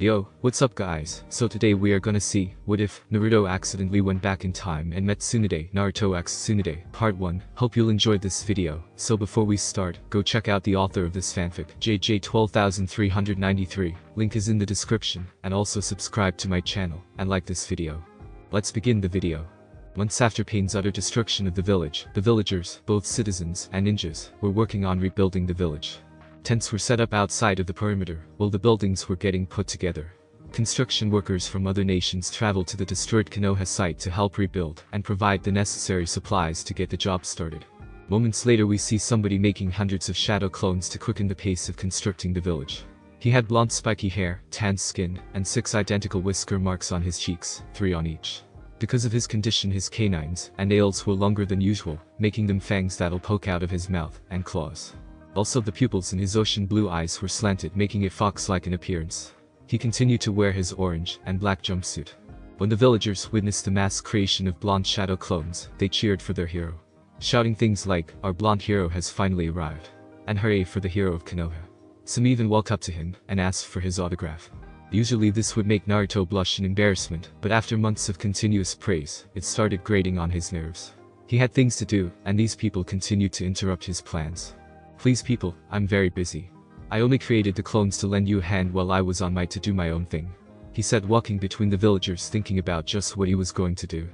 Yo, what's up guys? So today we are gonna see, what if Naruto accidentally went back in time and met Tsunade, Naruto x Tsunade, part 1. Hope you'll enjoy this video. So before we start, go check out the author of this fanfic, JJ12393, link is in the description, and also subscribe to my channel, and like this video. Let's begin the video. Months after Pain's utter destruction of the village, the villagers, both citizens and ninjas, were working on rebuilding the village. Tents were set up outside of the perimeter, while the buildings were getting put together. Construction workers from other nations traveled to the destroyed Konoha site to help rebuild and provide the necessary supplies to get the job started. Moments later we see somebody making hundreds of shadow clones to quicken the pace of constructing the village. He had blonde spiky hair, tan skin, and 6 identical whisker marks on his cheeks, 3 on each. Because of his condition, his canines and nails were longer than usual, making them fangs that'll poke out of his mouth and claws. Also the pupils in his ocean blue eyes were slanted, making it fox-like in appearance. He continued to wear his orange and black jumpsuit. When the villagers witnessed the mass creation of blonde shadow clones, they cheered for their hero, shouting things like, "Our blonde hero has finally arrived," and "Hooray for the hero of Konoha." Some even walked up to him and asked for his autograph. Usually this would make Naruto blush in embarrassment, but after months of continuous praise, it started grating on his nerves. He had things to do, and these people continued to interrupt his plans. "Please people, I'm very busy. I only created the clones to lend you a hand while I was on my to do my own thing," he said, walking between the villagers thinking about just what he was going to do.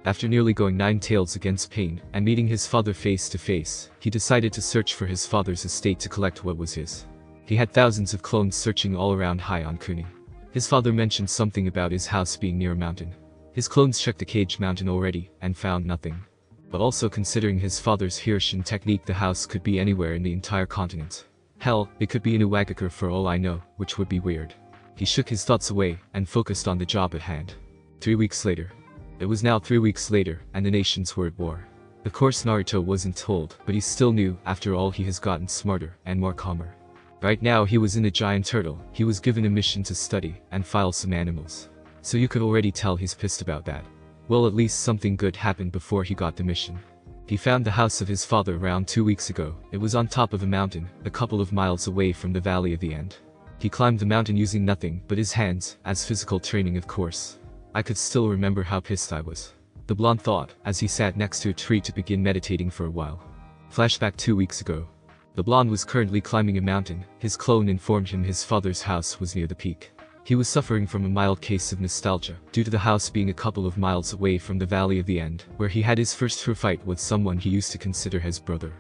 After nearly going 9 tails against Pain and meeting his father face to face, he decided to search for his father's estate to collect what was his. He had thousands of clones searching all around High on Kuni. His father mentioned something about his house being near a mountain. His clones checked the Cage Mountain already and found nothing. But also considering his father's Hirshin technique, the house could be anywhere in the entire continent. Hell, it could be in Uwagakure for all I know, which would be weird. He shook his thoughts away and focused on the job at hand. 3 weeks later. It was now 3 weeks later, and the nations were at war. Of course Naruto wasn't told, but he still knew. After all, he has gotten smarter and more calmer. Right now he was in a giant turtle. He was given a mission to study and file some animals. So you could already tell he's pissed about that. Well, at least something good happened before he got the mission. He found the house of his father around 2 weeks ago. It was on top of a mountain, a couple of miles away from the Valley of the End. He climbed the mountain using nothing but his hands, as physical training of course. I could still remember how pissed I was, the blonde thought, as he sat next to a tree to begin meditating for a while. Flashback 2 weeks ago. The blonde was currently climbing a mountain. His clone informed him his father's house was near the peak. He was suffering from a mild case of nostalgia, due to the house being a couple of miles away from the Valley of the End, where he had his first true fight with someone he used to consider his brother.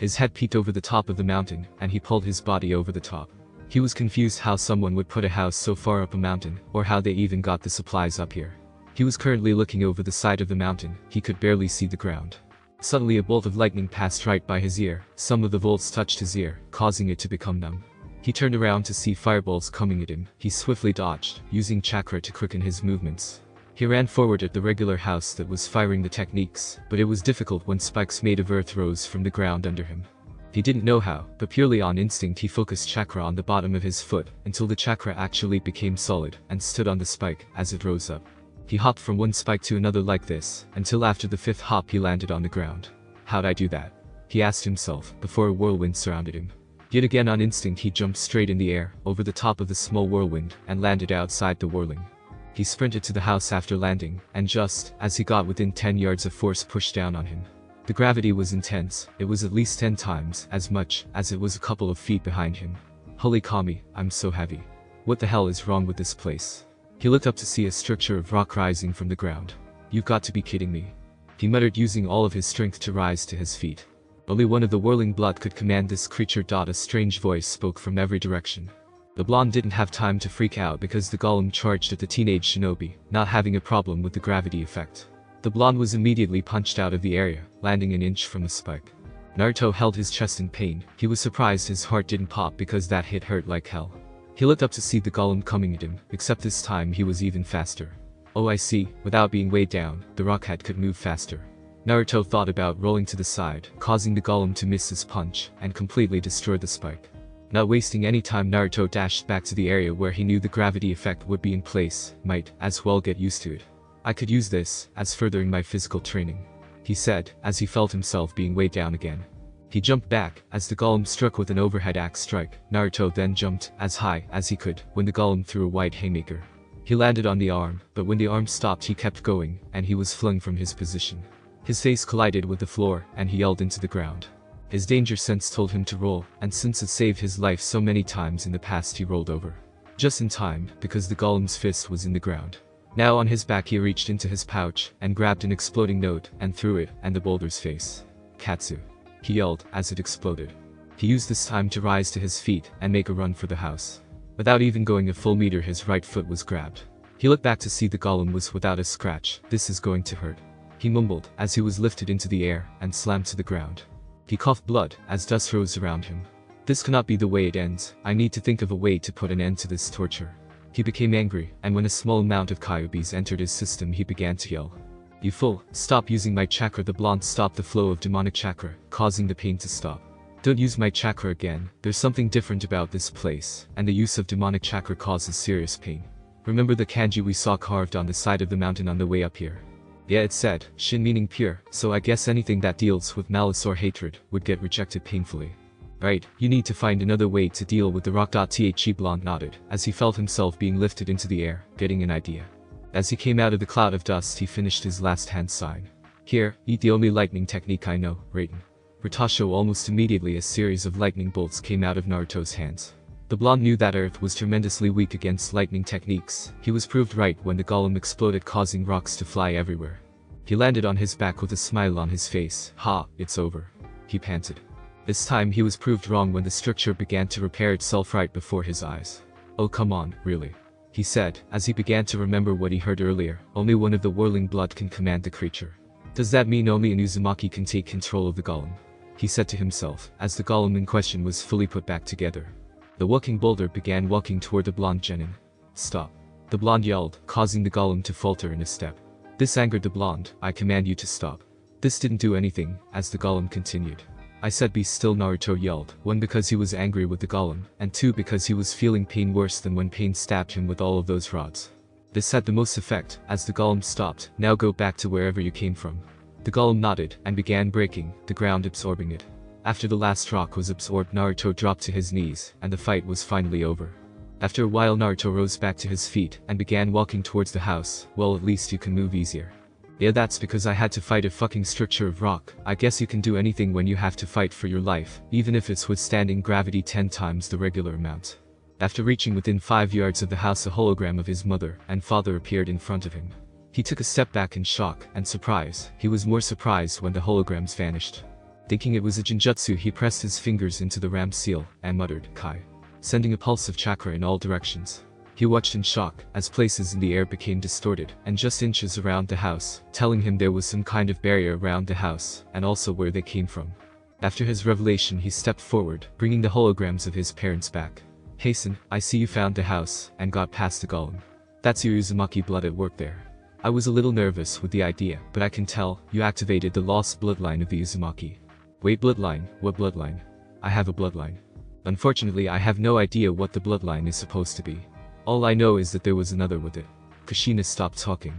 His head peeked over the top of the mountain, and he pulled his body over the top. He was confused how someone would put a house so far up a mountain, or how they even got the supplies up here. He was currently looking over the side of the mountain. He could barely see the ground. Suddenly a bolt of lightning passed right by his ear. Some of the bolts touched his ear, causing it to become numb. He turned around to see fireballs coming at him. He swiftly dodged, using chakra to quicken his movements. He ran forward at the regular house that was firing the techniques, but it was difficult when spikes made of earth rose from the ground under him. He didn't know how, but purely on instinct he focused chakra on the bottom of his foot, until the chakra actually became solid, and stood on the spike, as it rose up. He hopped from one spike to another like this, until after the 5th hop he landed on the ground. "How'd I do that?" he asked himself, before a whirlwind surrounded him. Yet again on instinct he jumped straight in the air, over the top of the small whirlwind, and landed outside the whirling. He sprinted to the house after landing, and just as he got within 10 yards of force pushed down on him. The gravity was intense. It was at least 10 times as much as it was a couple of feet behind him. "Holy kami, I'm so heavy. What the hell is wrong with this place?" He looked up to see a structure of rock rising from the ground. "You've got to be kidding me," he muttered, using all of his strength to rise to his feet. Only one of the whirling blood could command this creature. A strange voice spoke from every direction. The blonde didn't have time to freak out because the golem charged at the teenage shinobi, not having a problem with the gravity effect. The blonde was immediately punched out of the area, landing an inch from the spike. Naruto held his chest in pain. He was surprised his heart didn't pop because that hit hurt like hell. He looked up to see the golem coming at him, except this time he was even faster. Oh, I see, without being weighed down, the rockhead could move faster. Naruto thought about rolling to the side, causing the golem to miss his punch, and completely destroy the spike. Not wasting any time, Naruto dashed back to the area where he knew the gravity effect would be in place. "Might as well get used to it. I could use this as furthering my physical training," he said, as he felt himself being weighed down again. He jumped back as the golem struck with an overhead axe strike. Naruto then jumped as high as he could when the golem threw a white haymaker. He landed on the arm, but when the arm stopped he kept going, and he was flung from his position. His face collided with the floor, and he yelled into the ground. His danger sense told him to roll, and since it saved his life so many times in the past he rolled over. Just in time, because the golem's fist was in the ground. Now on his back he reached into his pouch, and grabbed an exploding note, and threw it at the boulder's face. Katsu. He yelled as it exploded. He used this time to rise to his feet and make a run for the house. Without even going a full meter his right foot was grabbed. He looked back to see the golem was without a scratch. This is going to hurt. He mumbled as he was lifted into the air and slammed to the ground. He coughed blood as dust rose around him. This cannot be the way it ends. I need to think of a way to put an end to this torture. He became angry, and when a small amount of kyubis entered his system he began to yell. You fool, stop using my chakra. The blonde stopped the flow of demonic chakra, causing the pain to stop. Don't use my chakra again. There's something different about this place, and the use of demonic chakra causes serious pain. Remember the kanji we saw carved on the side of the mountain on the way up here? Yeah, it said, Shin meaning pure, so I guess anything that deals with malice or hatred would get rejected painfully. Right, you need to find another way to deal with the rock. The blonde nodded, as he felt himself being lifted into the air, getting an idea. As he came out of the cloud of dust he finished his last hand sign. Here, eat the only lightning technique I know, Raiden. Ratasho. Almost immediately a series of lightning bolts came out of Naruto's hands. The blonde knew that Earth was tremendously weak against lightning techniques. He was proved right when the golem exploded, causing rocks to fly everywhere. He landed on his back with a smile on his face. Ha, it's over. He panted. This time he was proved wrong when the structure began to repair itself right before his eyes. Oh come on, really? He said, as he began to remember what he heard earlier. Only one of the whirling blood can command the creature. Does that mean only an Uzumaki can take control of the golem? He said to himself, as the golem in question was fully put back together. The walking boulder began walking toward the blonde genin. Stop. The blonde yelled, causing the golem to falter in a step. This angered the blonde. I command you to stop. This didn't do anything, as the golem continued. I said be still, Naruto yelled, 1 because he was angry with the golem, and 2 because he was feeling pain worse than when pain stabbed him with all of those rods. This had the most effect, as the golem stopped. Now go back to wherever you came from. The golem nodded, and began breaking, the ground absorbing it. After the last rock was absorbed Naruto dropped to his knees, and the fight was finally over. After a while Naruto rose back to his feet, and began walking towards the house. Well, at least you can move easier. Yeah, that's because I had to fight a fucking structure of rock. I guess you can do anything when you have to fight for your life, even if it's withstanding gravity 10 times the regular amount. After reaching within 5 yards of the house a hologram of his mother and father appeared in front of him. He took a step back in shock and surprise. He was more surprised when the holograms vanished. Thinking it was a genjutsu he pressed his fingers into the ram seal and muttered, Kai. Sending a pulse of chakra in all directions. He watched in shock as places in the air became distorted and just inches around the house, telling him there was some kind of barrier around the house and also where they came from. After his revelation he stepped forward, bringing the holograms of his parents back. Hasten, I see you found the house and got past the golem. That's your Uzumaki blood at work there. I was a little nervous with the idea, but I can tell you activated the lost bloodline of the Uzumaki. Wait, bloodline? What bloodline? I have a bloodline. Unfortunately I have no idea what the bloodline is supposed to be. All I know is that there was another with it. Kushina stopped talking.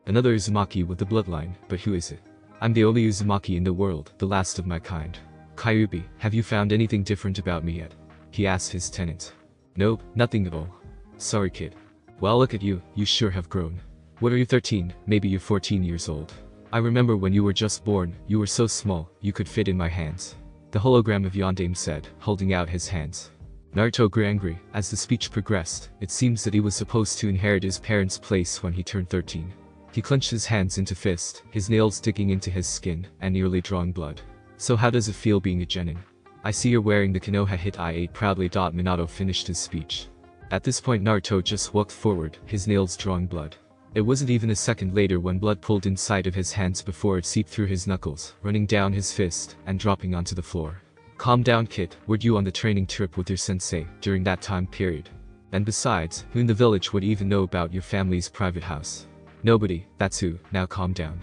Another Uzumaki with the bloodline, but who is it? I'm the only Uzumaki in the world, the last of my kind. Kyubi, have you found anything different about me yet? He asked his tenant. Nope, nothing at all. Sorry kid. Well, look at you, you sure have grown. What are you, 13? Maybe you're 14 years old. I remember when you were just born, you were so small, you could fit in my hands. The hologram of Yondaime said, holding out his hands. Naruto grew angry. As the speech progressed, it seems that he was supposed to inherit his parents' place when he turned 13. He clenched his hands into fist, his nails digging into his skin, and nearly drawing blood. So how does it feel being a genin? I see you're wearing the Konoha hit I8 proudly. Minato finished his speech. At this point Naruto just walked forward, his nails drawing blood. It wasn't even a second later when blood pulled inside of his hands before it seeped through his knuckles, running down his fist, and dropping onto the floor. Calm down kid, weren't you on the training trip with your sensei during that time period? And besides, who in the village would even know about your family's private house? Nobody, that's who. Now calm down.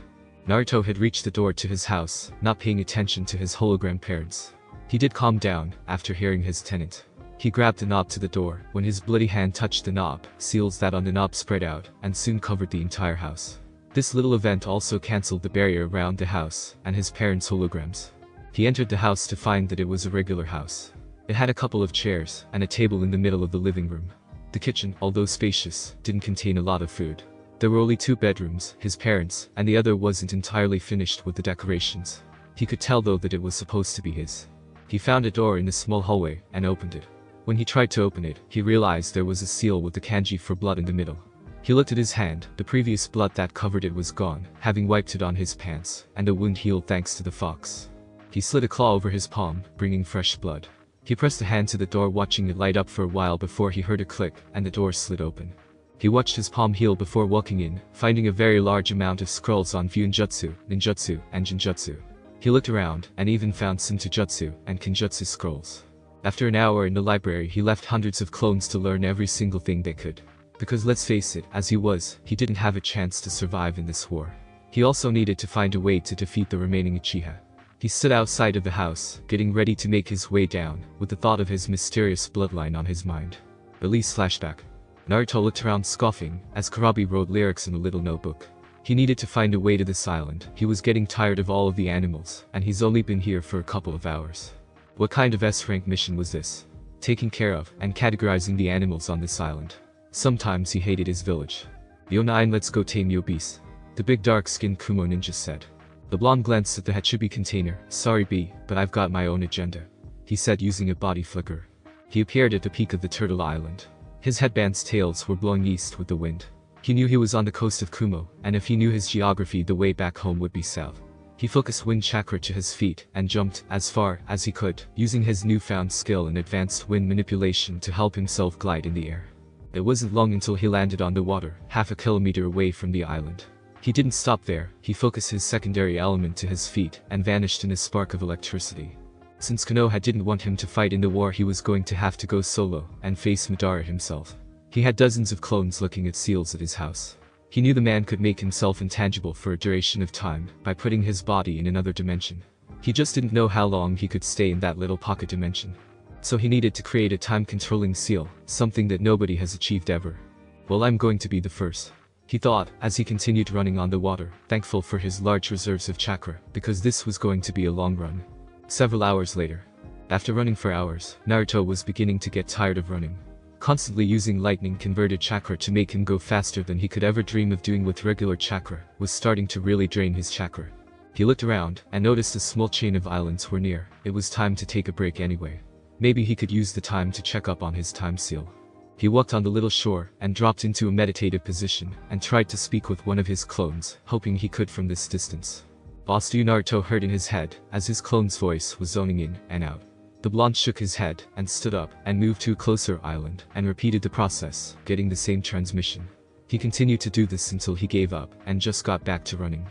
Naruto had reached the door to his house, not paying attention to his hologram parents. He did calm down, after hearing his tenant. He grabbed the knob to the door. When his bloody hand touched the knob, seals that on the knob spread out, and soon covered the entire house. This little event also cancelled the barrier around the house, and his parents' holograms. He entered the house to find that it was a regular house. It had a couple of chairs and a table in the middle of the living room. The kitchen, although spacious, didn't contain a lot of food. There were only 2 bedrooms, his parents', and the other wasn't entirely finished with the decorations. He could tell though that it was supposed to be his. He found a door in a small hallway and opened it. When he tried to open it, he realized there was a seal with the kanji for blood in the middle. He looked at his hand, the previous blood that covered it was gone, having wiped it on his pants, and the wound healed thanks to the fox. He slid a claw over his palm, bringing fresh blood. He pressed a hand to the door, watching it light up for a while before he heard a click, and the door slid open. He watched his palm heal before walking in, finding a very large amount of scrolls on Fuinjutsu, Ninjutsu, and Jinjutsu. He looked around, and even found Senjutsu and Kinjutsu scrolls. After an hour in the library, he left hundreds of clones to learn every single thing they could. Because let's face it, as he didn't have a chance to survive in this war. He also needed to find a way to defeat the remaining Uchiha. He stood outside of the house, getting ready to make his way down, with the thought of his mysterious bloodline on his mind. Release flashback. Naruto looked around scoffing, as Karabi wrote lyrics in a little notebook. He needed to find a way to this island. He was getting tired of all of the animals, and he's only been here for a couple of hours. What kind of S-rank mission was this? Taking care of and categorizing the animals on this island. Sometimes he hated his village. Yo 9, let's go tame your beast. The big dark-skinned Kumo ninja said. The blonde glanced at the Hachibi container. Sorry B, but I've got my own agenda. He said using a body flicker. He appeared at the peak of the turtle island. His headband's tails were blowing east with the wind. He knew he was on the coast of Kumo, and if he knew his geography, the way back home would be south. He focused wind chakra to his feet and jumped as far as he could, using his newfound skill in advanced wind manipulation to help himself glide in the air. It wasn't long until he landed on the water, half a kilometer away from the island. He didn't stop there. He focused his secondary element to his feet and vanished in a spark of electricity. Since Konoha didn't want him to fight in the war, he was going to have to go solo and face Madara himself. He had dozens of clones looking at seals at his house. He knew the man could make himself intangible for a duration of time by putting his body in another dimension. He just didn't know how long he could stay in that little pocket dimension. So he needed to create a time-controlling seal, something that nobody has achieved ever. Well, I'm going to be the first, he thought, as he continued running on the water, thankful for his large reserves of chakra, because this was going to be a long run. Several hours later. After running for hours, Naruto was beginning to get tired of running. Constantly using lightning-converted chakra to make him go faster than he could ever dream of doing with regular chakra was starting to really drain his chakra. He looked around and noticed a small chain of islands were near. It was time to take a break anyway. Maybe he could use the time to check up on his time seal. He walked on the little shore and dropped into a meditative position and tried to speak with one of his clones, hoping he could from this distance. Boss, do you? Naruto heard in his head as his clone's voice was zoning in and out. The blonde shook his head and stood up and moved to a closer island and repeated the process, getting the same transmission. He continued to do this until he gave up and just got back to running.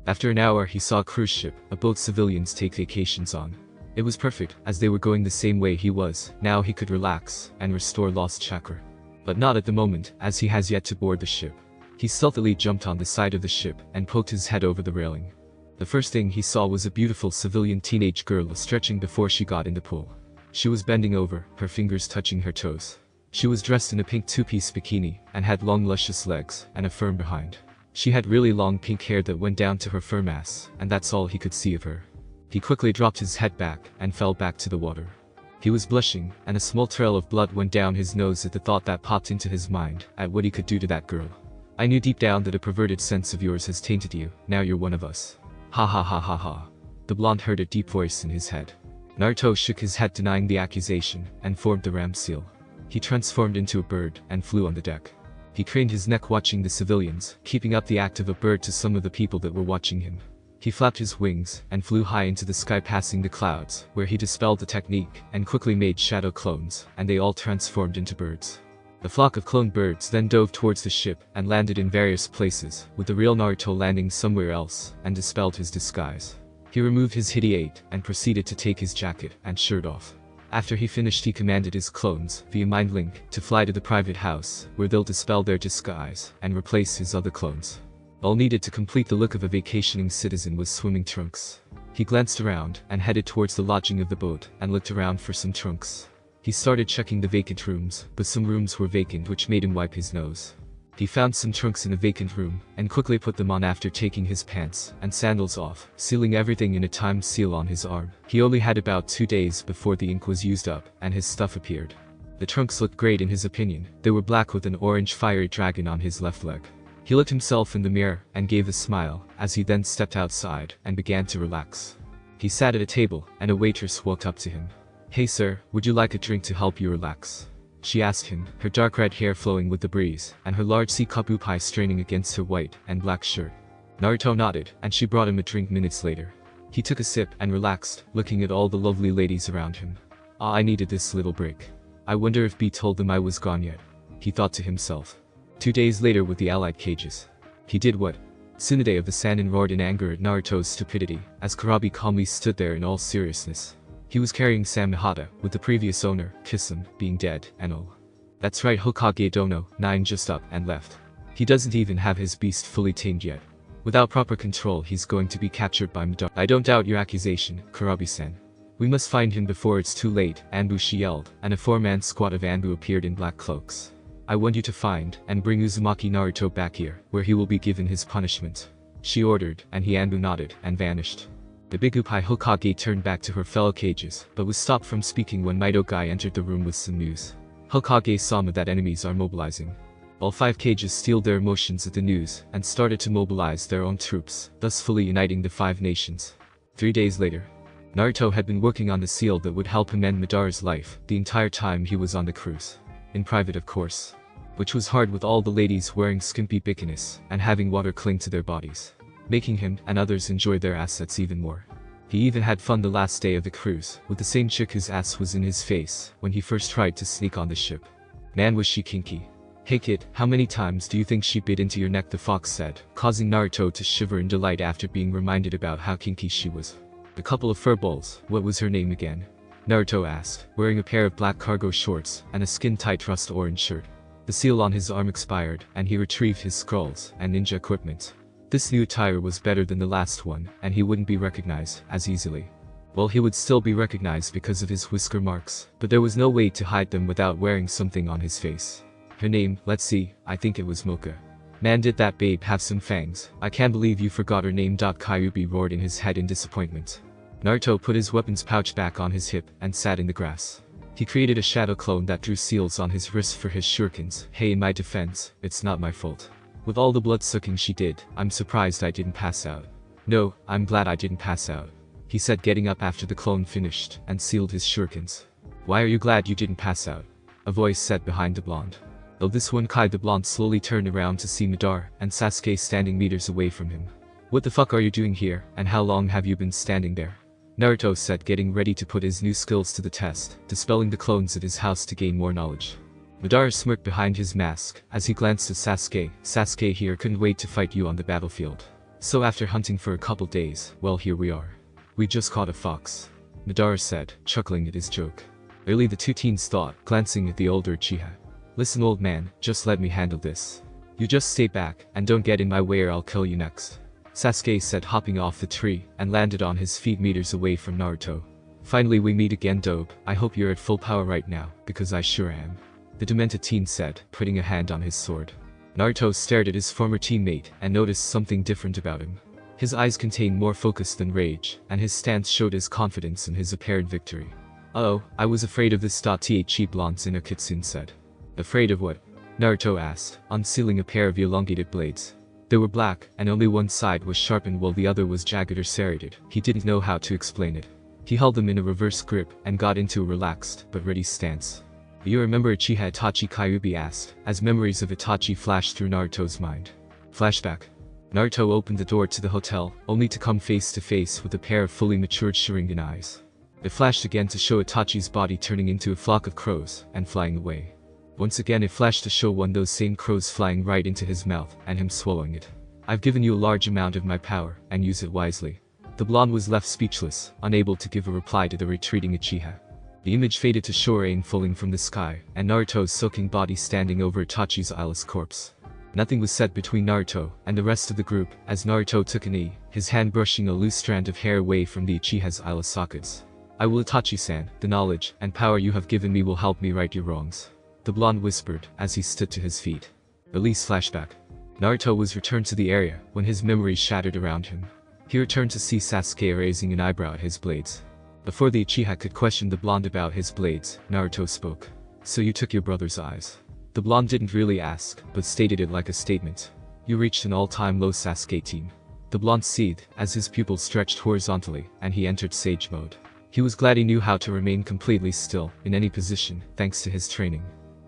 After an hour, he saw a cruise ship, a boat civilians take vacations on. It was perfect, as they were going the same way he was. Now he could relax and restore lost chakra. But not at the moment, as he has yet to board the ship. He stealthily jumped on the side of the ship and poked his head over the railing. The first thing he saw was a beautiful civilian teenage girl stretching before she got in the pool. She was bending over, her fingers touching her toes. She was dressed in a pink two-piece bikini and had long luscious legs and a firm behind. She had really long pink hair that went down to her firm ass, and that's all he could see of her. He quickly dropped his head back and fell back to the water. He was blushing, and a small trail of blood went down his nose at the thought that popped into his mind at what he could do to that girl. I knew deep down that a perverted sense of yours has tainted you. Now you're one of us. Ha ha ha ha ha. The blonde heard a deep voice in his head. Naruto shook his head, denying the accusation, and formed the ram seal. He transformed into a bird and flew on the deck. He craned his neck, watching the civilians, keeping up the act of a bird to some of the people that were watching him. He flapped his wings and flew high into the sky, passing the clouds, where he dispelled the technique and quickly made shadow clones, and they all transformed into birds. The flock of cloned birds then dove towards the ship and landed in various places, with the real Naruto landing somewhere else, and dispelled his disguise. He removed his hideate and proceeded to take his jacket and shirt off. After he finished, he commanded his clones, via mind link, to fly to the private house, where they'll dispel their disguise and replace his other clones. All needed to complete the look of a vacationing citizen was swimming trunks. He glanced around and headed towards the lodging of the boat and looked around for some trunks. He started checking the vacant rooms, but some rooms were vacant, which made him wipe his nose. He found some trunks in a vacant room, and quickly put them on after taking his pants and sandals off, sealing everything in a timed seal on his arm. He only had about 2 days before the ink was used up, and his stuff appeared. The trunks looked great in his opinion. They were black with an orange fiery dragon on his left leg. He looked himself in the mirror and gave a smile, as he then stepped outside and began to relax. He sat at a table, and a waitress walked up to him. "Hey sir, would you like a drink to help you relax?" she asked him, her dark red hair flowing with the breeze, and her large C-cup straining against her white and black shirt. Naruto nodded, and she brought him a drink minutes later. He took a sip and relaxed, looking at all the lovely ladies around him. "Ah, I needed this little break. I wonder if B told them I was gone yet," he thought to himself. 2 days later with the allied cages. He did what? Tsunade of the Sannin roared in anger at Naruto's stupidity, as Kurabi calmly stood there in all seriousness. He was carrying Sam Mihata, with the previous owner, Kisum, being dead, and all. That's right, Hokage Dono, 9 just up and left. He doesn't even have his beast fully tamed yet. Without proper control he's going to be captured by Madara. "I don't doubt your accusation, Kurabi-san. We must find him before it's too late," Anbushi yelled, and a 4-man squad of Anbu appeared in black cloaks. "I want you to find and bring Uzumaki Naruto back here, where he will be given his punishment," she ordered, and he Anbu nodded and vanished. The big Upai Hokage turned back to her fellow cages, but was stopped from speaking when Mito Guy entered the room with some news. Hokage saw that enemies are mobilizing. All 5 cages steeled their emotions at the news, and started to mobilize their own troops, thus fully uniting the 5 nations. 3 days later. Naruto had been working on the seal that would help him end Madara's life, the entire time he was on the cruise. In private of course. Which was hard with all the ladies wearing skimpy bikinis, and having water cling to their bodies. Making him and others enjoy their assets even more. He even had fun the last day of the cruise, with the same chick whose ass was in his face, when he first tried to sneak on the ship. Man was she kinky. "Hey kid, how many times do you think she bit into your neck?" the fox said, causing Naruto to shiver in delight after being reminded about how kinky she was. "A couple of furballs. What was her name again?" Naruto asked, wearing a pair of black cargo shorts and a skin-tight rust orange shirt. The seal on his arm expired, and he retrieved his scrolls and ninja equipment. This new attire was better than the last one, and he wouldn't be recognized as easily. Well, he would still be recognized because of his whisker marks, but there was no way to hide them without wearing something on his face. Her name, let's see, I think it was Mocha. "Man, did that babe have some fangs. I can't believe you forgot her name." Kyuubi roared in his head in disappointment. Naruto put his weapons pouch back on his hip and sat in the grass. He created a shadow clone that drew seals on his wrists for his shurikens. "Hey, in my defense, it's not my fault. With all the blood-sucking she did, I'm surprised I didn't pass out." "No, I'm glad I didn't pass out," he said, getting up after the clone finished and sealed his shurikens. "Why are you glad you didn't pass out?" a voice said behind the blonde. Though this one Kai the blonde slowly turned around to see Madara and Sasuke standing meters away from him. "What the fuck are you doing here, and how long have you been standing there?" Naruto said, getting ready to put his new skills to the test, dispelling the clones at his house to gain more knowledge. Madara smirked behind his mask as he glanced at Sasuke. "Sasuke here couldn't wait to fight you on the battlefield. So after hunting for a couple days, well, here we are. We just caught a fox," Madara said, chuckling at his joke. Really, the 2 teens thought, glancing at the older Uchiha. "Listen, old man, just let me handle this. You just stay back and don't get in my way or I'll kill you next," Sasuke said, hopping off the tree and landed on his feet meters away from Naruto. "Finally we meet again, Dobe. I hope you're at full power right now, because I sure am," the demented teen said, putting a hand on his sword. Naruto stared at his former teammate and noticed something different about him. His eyes contained more focus than rage, and his stance showed his confidence in his apparent victory. "Uh-oh, I was afraid of this. The blonde Zina Kitsune said. "Afraid of what?" Naruto asked, unsealing a pair of elongated blades. They were black, and only one side was sharpened while the other was jagged or serrated. He didn't know how to explain it. He held them in a reverse grip and got into a relaxed but ready stance. "You remember Uchiha Itachi?" Kyuubi asked, as memories of Itachi flashed through Naruto's mind. Flashback. Naruto opened the door to the hotel, only to come face to face with a pair of fully matured Sharingan eyes. It flashed again to show Itachi's body turning into a flock of crows and flying away. Once again it flashed to show one of those same crows flying right into his mouth and him swallowing it. "I've given you a large amount of my power, and use it wisely." The blonde was left speechless, unable to give a reply to the retreating Uchiha. The image faded to show rain falling from the sky, and Naruto's soaking body standing over Itachi's eyeless corpse. Nothing was said between Naruto and the rest of the group as Naruto took a knee, his hand brushing a loose strand of hair away from the Uchiha's eyeless sockets. "I will, Itachi-san. The knowledge and power you have given me will help me right your wrongs," the blonde whispered as he stood to his feet. Elise flashback. Naruto was returned to the area when his memories shattered around him. He returned to see Sasuke raising an eyebrow at his blades. Before the Uchiha could question the blonde about his blades, Naruto spoke. So you took your brother's eyes. The blonde didn't really ask, but stated it like a statement. You reached an all-time low, Sasuke team. The blonde seethed as his pupils stretched horizontally and he entered sage mode. He was glad he knew how to remain completely still in any position thanks to his training.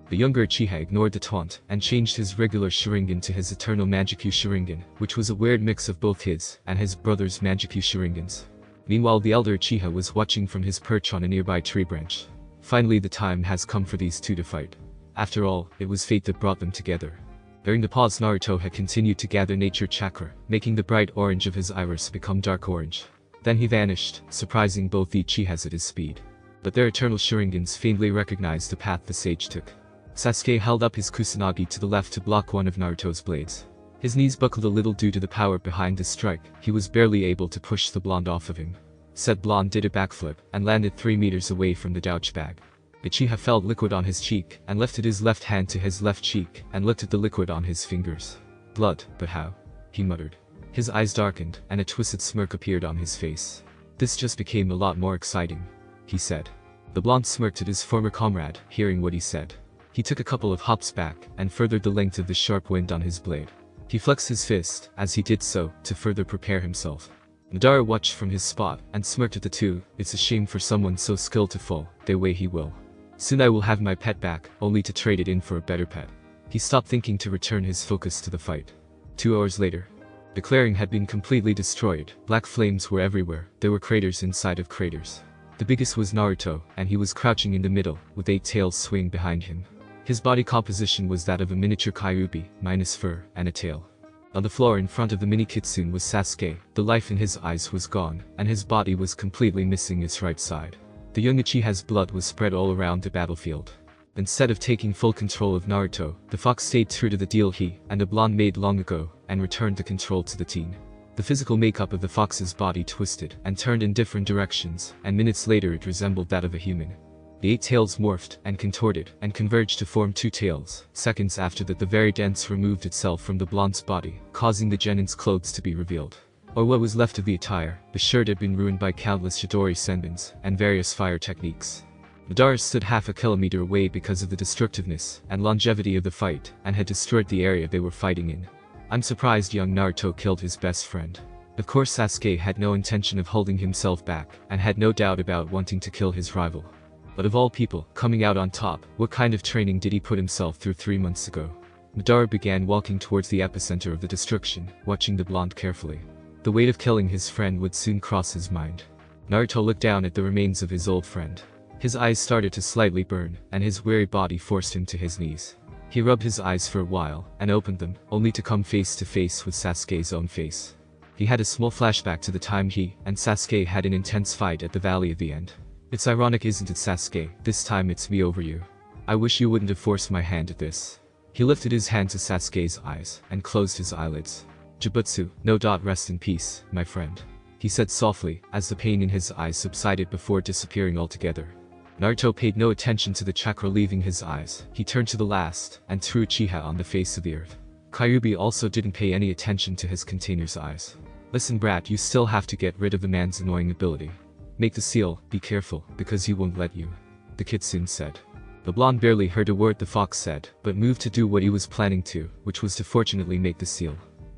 The younger Uchiha ignored the taunt and changed his regular Sharingan to his eternal Manjikyu Sharingan, which was a weird mix of both his and his brother's Manjikyu Sharingans. Meanwhile, the elder Uchiha was watching from his perch on a nearby tree branch. Finally, the time has come for these two to fight. After all, it was fate that brought them together. During the pause, Naruto had continued to gather nature chakra, making the bright orange of his iris become dark orange. Then he vanished, surprising both the Uchihas at his speed. But their eternal Sharingans faintly recognized the path the sage took. Sasuke held up his Kusanagi to the left to block one of Naruto's blades. His knees buckled a little due to the power behind the strike. He was barely able to push the blonde off of him. Said blonde did a backflip and landed 3 meters away from the douche bag. Uchiha felt liquid on his cheek and lifted his left hand to his left cheek and looked at the liquid on his fingers. Blood, but how? He muttered. His eyes darkened and a twisted smirk appeared on his face. This just became a lot more exciting, he said. The blonde smirked at his former comrade, hearing what he said. He took a couple of hops back and furthered the length of the sharp wind on his blade. He flexed his fist as he did so to further prepare himself. Madara watched from his spot and smirked at the two. It's a shame for someone so skilled to fall their way. He will. Soon I will have my pet back, only to trade it in for a better pet. He stopped thinking to return his focus to the fight. 2 hours later. The clearing had been completely destroyed. Black flames were everywhere. There were craters inside of craters. The biggest was Naruto, and he was crouching in the middle, with 8 tails swinging behind him. His body composition was that of a miniature Kyuubi, minus fur and a tail. On the floor in front of the mini kitsune was Sasuke. The life in his eyes was gone, and his body was completely missing its right side. The young Uchiha's blood was spread all around the battlefield. Instead of taking full control of Naruto, the fox stayed true to the deal he and the blonde made long ago, and returned the control to the teen. The physical makeup of the fox's body twisted and turned in different directions, and minutes later it resembled that of a human. The 8 tails morphed and contorted and converged to form 2 tails. Seconds after that, the very dance removed itself from the blonde's body, causing the genin's clothes to be revealed. Or what was left of the attire. The shirt had been ruined by countless Chidori senbons and various fire techniques. Madara stood half a kilometer away because of the destructiveness and longevity of the fight, and had destroyed the area they were fighting in. I'm surprised young Naruto killed his best friend. Of course, Sasuke had no intention of holding himself back, and had no doubt about wanting to kill his rival. But of all people, coming out on top, what kind of training did he put himself through 3 months ago? Madara began walking towards the epicenter of the destruction, watching the blonde carefully. The weight of killing his friend would soon cross his mind. Naruto looked down at the remains of his old friend. His eyes started to slightly burn, and his weary body forced him to his knees. He rubbed his eyes for a while, and opened them, only to come face to face with Sasuke's own face. He had a small flashback to the time he and Sasuke had an intense fight at the Valley of the End. It's ironic, isn't it, Sasuke? This time it's me over you. I wish you wouldn't have forced my hand at this. He lifted his hand to Sasuke's eyes and closed his eyelids. Jibutsu, no. Rest in peace, my friend. He said softly, as the pain in his eyes subsided before disappearing altogether. Naruto paid no attention to the chakra leaving his eyes. He turned to the last and threw Uchiha on the face of the earth. Kyuubi also didn't pay any attention to his container's eyes. Listen, brat, you still have to get rid of the man's annoying ability. Make the seal, be careful, because he won't let you. The kitsune said. The blonde barely heard a word the fox said, but moved to do what he was planning to, which was to fortunately make the seal.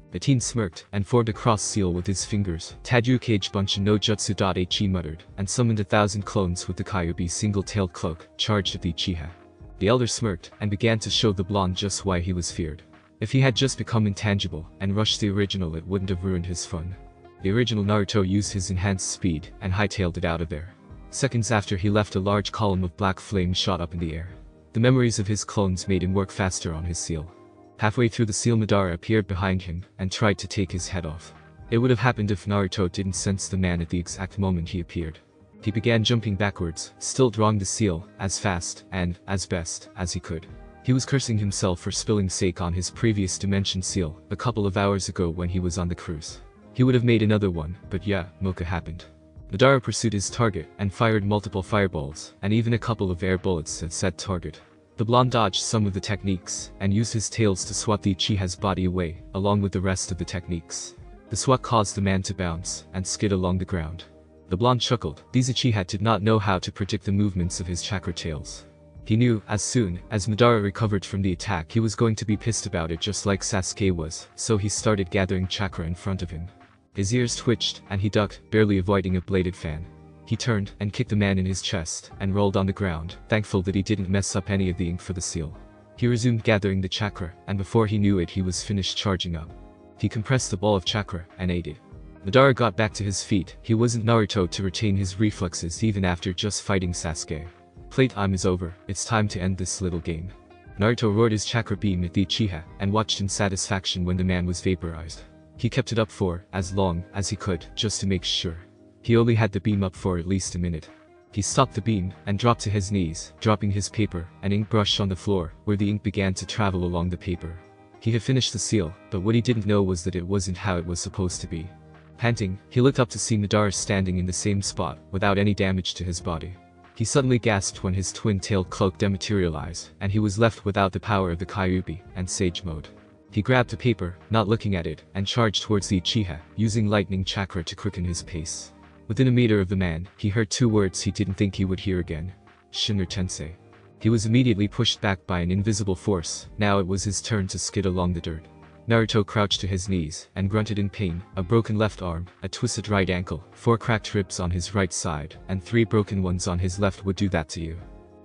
The teen smirked and formed a cross seal with his fingers. Tadyukage Bunshin no Jutsu. He muttered, and summoned 1,000 clones with the Kyuubi single-tailed cloak, charged at the Uchiha. The elder smirked and began to show the blonde just why he was feared. If he had just become intangible and rushed the original, it wouldn't have ruined his fun. The original Naruto used his enhanced speed and hightailed it out of there. Seconds after he left, a large column of black flame shot up in the air. The memories of his clones made him work faster on his seal. Halfway through the seal, Madara appeared behind him and tried to take his head off. It would have happened if Naruto didn't sense the man at the exact moment he appeared. He began jumping backwards, still drawing the seal, as fast and as best as he could. He was cursing himself for spilling sake on his previous dimension seal a couple of hours ago when he was on the cruise. He would have made another one, but yeah, Mocha happened. Madara pursued his target and fired multiple fireballs, and even a couple of air bullets at said target. The blonde dodged some of the techniques, and used his tails to swat the Uchiha's body away, along with the rest of the techniques. The swat caused the man to bounce, and skid along the ground. The blonde chuckled. These Uchiha did not know how to predict the movements of his chakra tails. He knew, as soon as Madara recovered from the attack, he was going to be pissed about it just like Sasuke was, so he started gathering chakra in front of him. His ears twitched, and he ducked, barely avoiding a bladed fan. He turned, and kicked the man in his chest, and rolled on the ground, thankful that he didn't mess up any of the ink for the seal. He resumed gathering the chakra, and before he knew it he was finished charging up. He compressed the ball of chakra, and ate it. Madara got back to his feet. He wasn't Naruto to retain his reflexes even after just fighting Sasuke. Playtime is over, it's time to end this little game. Naruto roared his chakra beam at the Uchiha, and watched in satisfaction when the man was vaporized. He kept it up for as long as he could, just to make sure. He only had the beam up for at least a minute. He stopped the beam, and dropped to his knees, dropping his paper and ink brush on the floor, where the ink began to travel along the paper. He had finished the seal, but what he didn't know was that it wasn't how it was supposed to be. Panting, he looked up to see Madara standing in the same spot, without any damage to his body. He suddenly gasped when his twin-tailed cloak dematerialized, and he was left without the power of the Kyuubi and Sage Mode. He grabbed the paper, not looking at it, and charged towards the Uchiha, using lightning chakra to quicken his pace. Within a meter of the man, he heard two words he didn't think he would hear again. Shinra Tensei. He was immediately pushed back by an invisible force. Now it was his turn to skid along the dirt. Naruto crouched to his knees, and grunted in pain. A broken left arm, a twisted right ankle, 4 cracked ribs on his right side, and 3 broken ones on his left would do that to you.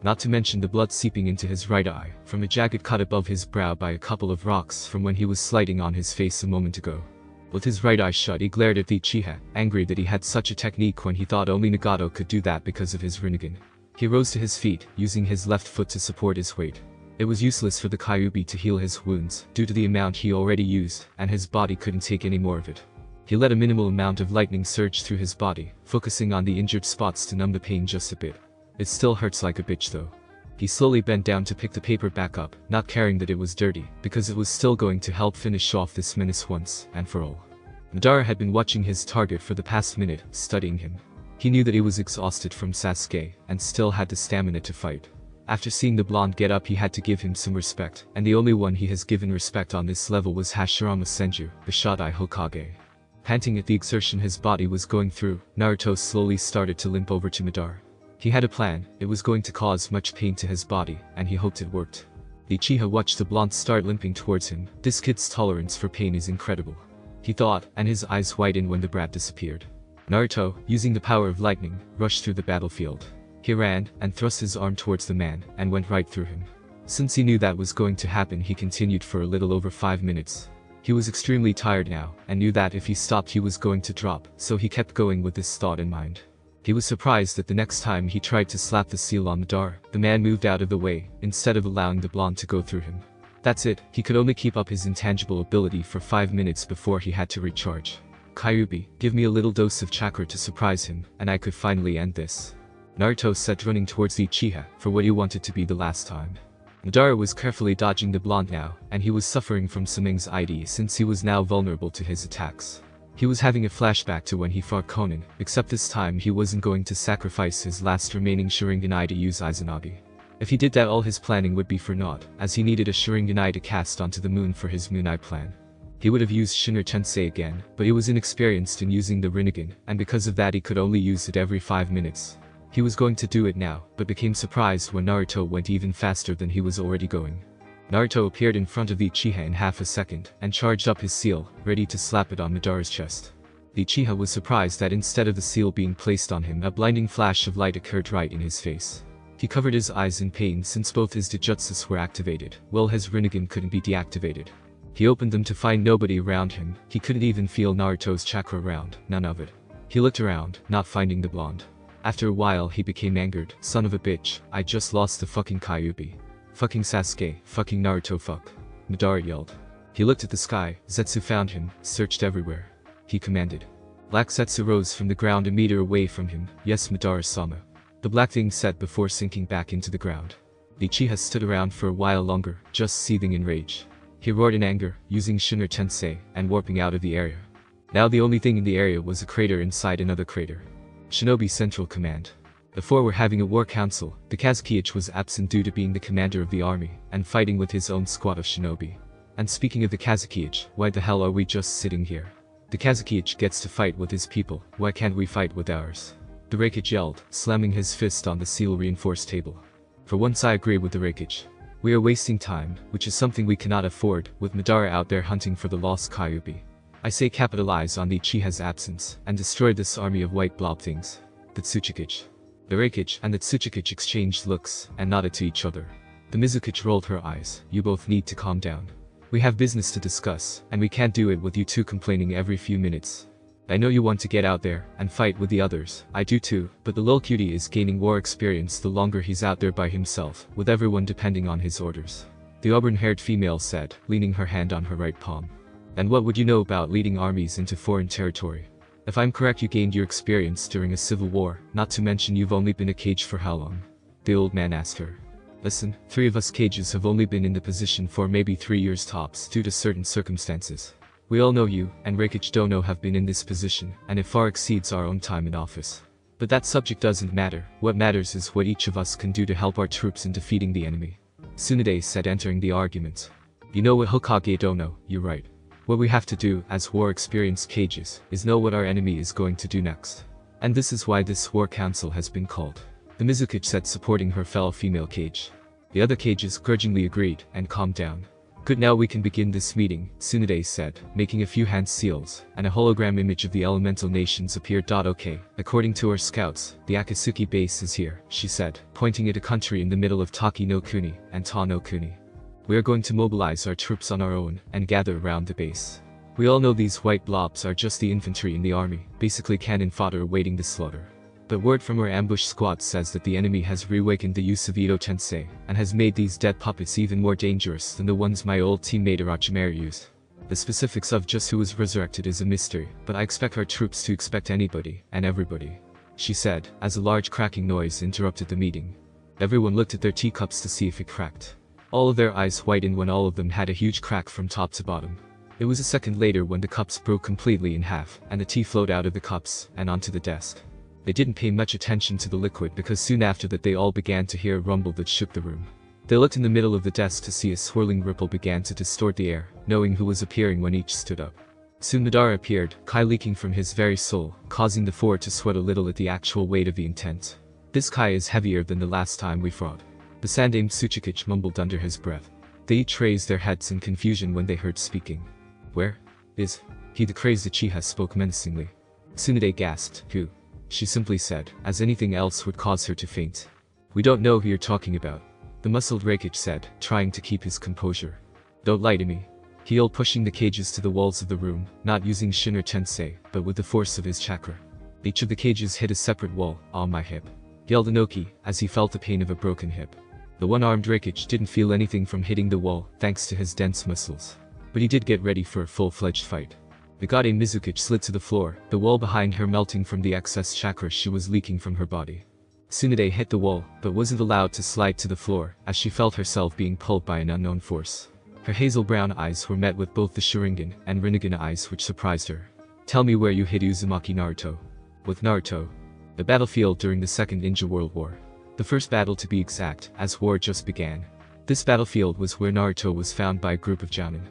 Not to mention the blood seeping into his right eye, from a jagged cut above his brow by a couple of rocks from when he was sliding on his face a moment ago. With his right eye shut, he glared at the Uchiha, angry that he had such a technique when he thought only Nagato could do that because of his Rinnegan. He rose to his feet, using his left foot to support his weight. It was useless for the Kyuubi to heal his wounds, due to the amount he already used, and his body couldn't take any more of it. He let a minimal amount of lightning surge through his body, focusing on the injured spots to numb the pain just a bit. It still hurts like a bitch though. He slowly bent down to pick the paper back up, not caring that it was dirty, because it was still going to help finish off this menace once and for all. Madara had been watching his target for the past minute, studying him. He knew that he was exhausted from Sasuke, and still had the stamina to fight. After seeing the blonde get up, he had to give him some respect, and the only one he has given respect on this level was Hashirama Senju, the Shodai Hokage. Panting at the exertion his body was going through, Naruto slowly started to limp over to Madara. He had a plan. It was going to cause much pain to his body, and he hoped it worked. The Uchiha watched the blonde start limping towards him. This kid's tolerance for pain is incredible, he thought, and his eyes widened when the brat disappeared. Naruto, using the power of lightning, rushed through the battlefield. He ran, and thrust his arm towards the man, and went right through him. Since he knew that was going to happen, he continued for a little over 5 minutes. He was extremely tired now, and knew that if he stopped he was going to drop, so he kept going with this thought in mind. He was surprised that the next time he tried to slap the seal on Madara, the man moved out of the way, instead of allowing the blonde to go through him. That's it, he could only keep up his intangible ability for 5 minutes before he had to recharge. Kyuubi, give me a little dose of chakra to surprise him, and I could finally end this. Naruto said, running towards the Uchiha, for what he wanted to be the last time. Madara was carefully dodging the blonde now, and he was suffering from some anxiety since he was now vulnerable to his attacks. He was having a flashback to when he fought Konan, except this time he wasn't going to sacrifice his last remaining Sharingan to use Izanagi. If he did that, all his planning would be for naught, as he needed a Sharingan to cast onto the moon for his Moon Eye plan. He would have used Shinra Tensei again, but he was inexperienced in using the Rinnegan, and because of that he could only use it every 5 minutes. He was going to do it now, but became surprised when Naruto went even faster than he was already going. Naruto appeared in front of the Uchiha in half a second, and charged up his seal, ready to slap it on Madara's chest. The Uchiha was surprised that instead of the seal being placed on him, a blinding flash of light occurred right in his face. He covered his eyes in pain since both his Dojutsus were activated, while his Rinnegan couldn't be deactivated. He opened them to find nobody around him. He couldn't even feel Naruto's chakra around, none of it. He looked around, not finding the blonde. After a while he became angered. Son of a bitch, I just lost the fucking Kyuubi. Fucking Sasuke, fucking Naruto fuck. Madara yelled. He looked at the sky. Zetsu found him, searched everywhere. He commanded. Black Zetsu rose from the ground a meter away from him. Yes, Madara-sama. The black thing said before sinking back into the ground. The Uchiha stood around for a while longer, just seething in rage. He roared in anger, using Shinra Tensei, and warping out of the area. Now the only thing in the area was a crater inside another crater. Shinobi Central Command. The four were having a war council. The Kazukiich was absent due to being the commander of the army, and fighting with his own squad of shinobi. And speaking of the Kazukiich, why the hell are we just sitting here? The Kazukiich gets to fight with his people, why can't we fight with ours? The Reikich yelled, slamming his fist on the steel-reinforced table. For once I agree with the Reikich. We are wasting time, which is something we cannot afford, with Madara out there hunting for the lost Kyuubi. I say capitalize on the Uchiha's absence, and destroy this army of white blob things. The Tsuchikage. The Reikich and the Tsuchikage exchanged looks, and nodded to each other. The Mizukage rolled her eyes. You both need to calm down. We have business to discuss, and we can't do it with you two complaining every few minutes. I know you want to get out there and fight with the others, I do too, but the lil cutie is gaining war experience the longer he's out there by himself, with everyone depending on his orders. The auburn-haired female said, leaning her hand on her right palm. And what would you know about leading armies into foreign territory? If I'm correct, you gained your experience during a civil war, not to mention you've only been a kage for how long? The old man asked her. Listen, 3 of us cages have only been in the position for maybe 3 years tops due to certain circumstances. We all know you, and Reikich Dono have been in this position, and it far exceeds our own time in office. But that subject doesn't matter, what matters is what each of us can do to help our troops in defeating the enemy. Tsunade said, entering the argument. You know what, Hokage Dono, you're right. What we have to do, as war-experienced cages, is know what our enemy is going to do next. And this is why this war council has been called. The Mizukage said, supporting her fellow female cage. The other cages grudgingly agreed, and calmed down. Good, now we can begin this meeting, Tsunade said, making a few hand seals, and a hologram image of the elemental nations appeared. Okay, according to our scouts, the Akatsuki base is here, she said, pointing at a country in the middle of Taki no Kuni and Ta no Kuni. We are going to mobilize our troops on our own, and gather around the base. We all know these white blobs are just the infantry in the army, basically cannon fodder awaiting the slaughter. But word from our ambush squad says that the enemy has reawakened the use of Ito Tensei, and has made these dead puppets even more dangerous than the ones my old teammate Orochimaru used. The specifics of just who was resurrected is a mystery, but I expect our troops to expect anybody, and everybody. She said, as a large cracking noise interrupted the meeting. Everyone looked at their teacups to see if it cracked. All of their eyes widened when all of them had a huge crack from top to bottom. It was a second later when the cups broke completely in half, and the tea flowed out of the cups, and onto the desk. They didn't pay much attention to the liquid because soon after that they all began to hear a rumble that shook the room. They looked in the middle of the desk to see a swirling ripple began to distort the air, knowing who was appearing when each stood up. Soon Madara appeared, Kai leaking from his very soul, causing the four to sweat a little at the actual weight of the intent. This Kai is heavier than the last time we fought. The Sandame Tsuchikage mumbled under his breath. They each raised their heads in confusion when they heard speaking. Where is he? The crazed Uchiha spoke menacingly. Tsunade gasped. Who? She simply said, as anything else would cause her to faint. We don't know who you're talking about. The muscled Reikich said, trying to keep his composure. Don't lie to me. He yelled, pushing the cages to the walls of the room, not using Shin or Tensei, but with the force of his chakra. Each of the cages hit a separate wall, on my hip. Yelled Inoki, as he felt the pain of a broken hip. The one-armed Reikich didn't feel anything from hitting the wall, thanks to his dense muscles. But he did get ready for a full-fledged fight. The Gade Mizukage slid to the floor, the wall behind her melting from the excess chakra she was leaking from her body. Tsunade hit the wall, but wasn't allowed to slide to the floor, as she felt herself being pulled by an unknown force. Her hazel brown eyes were met with both the Sharingan and Rinnegan eyes, which surprised her. Tell me where you hid Uzumaki Naruto. With Naruto. The battlefield during the Second Ninja World War. The first battle to be exact, as war just began. This battlefield was where Naruto was found by a group of Jounin.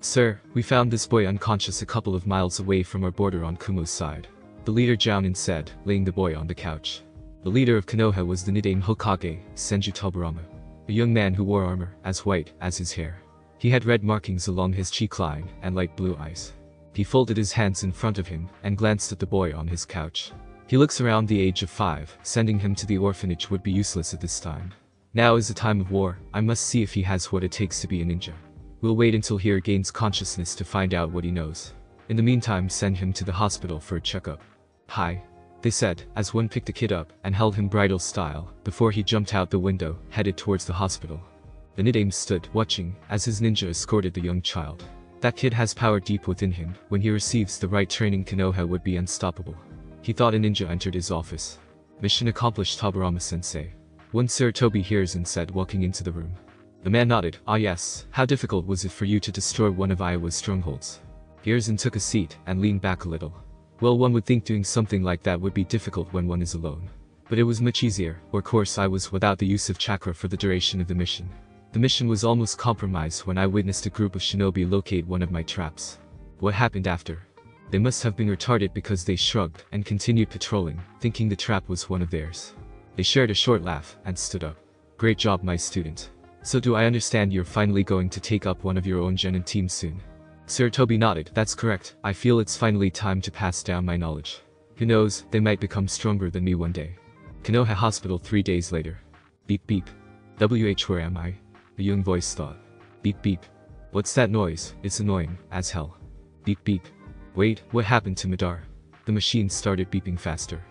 Sir, we found this boy unconscious a couple of miles away from our border on Kumo's side. The leader Jounin said, laying the boy on the couch. The leader of Konoha was the Nidaime Hokage, Senju Tobarama. A young man who wore armor, as white as his hair. He had red markings along his cheek line, and light blue eyes. He folded his hands in front of him, and glanced at the boy on his couch. He looks around the age of 5, sending him to the orphanage would be useless at this time. Now is the time of war, I must see if he has what it takes to be a ninja. We'll wait until he regains consciousness to find out what he knows. In the meantime, send him to the hospital for a checkup. Hi. They said, as one picked the kid up and held him bridal style, before he jumped out the window, headed towards the hospital. The Nidaime stood, watching, as his ninja escorted the young child. That kid has power deep within him. When he receives the right training, Konoha would be unstoppable. He thought a ninja entered his office. Mission accomplished, Tobarama-sensei. One Sir Toby Hiruzen said, walking into the room. The man nodded. Ah yes, how difficult was it for you to destroy one of Iowa's strongholds? Hiruzen took a seat and leaned back a little. Well, one would think doing something like that would be difficult when one is alone. But it was much easier, or course I was without the use of chakra for the duration of the mission. The mission was almost compromised when I witnessed a group of shinobi locate one of my traps. What happened after? They must have been retarded because they shrugged and continued patrolling, thinking the trap was one of theirs. They shared a short laugh and stood up. Great job, my student. So do I understand you're finally going to take up one of your own genin team soon? Sarutobi nodded. That's correct. I feel it's finally time to pass down my knowledge. Who knows, they might become stronger than me one day. Konoha Hospital 3 days later. Beep beep. WH, where am I? The young voice thought. Beep beep. What's that noise? It's annoying as hell. Beep beep. Wait, what happened to Madara? The machine started beeping faster.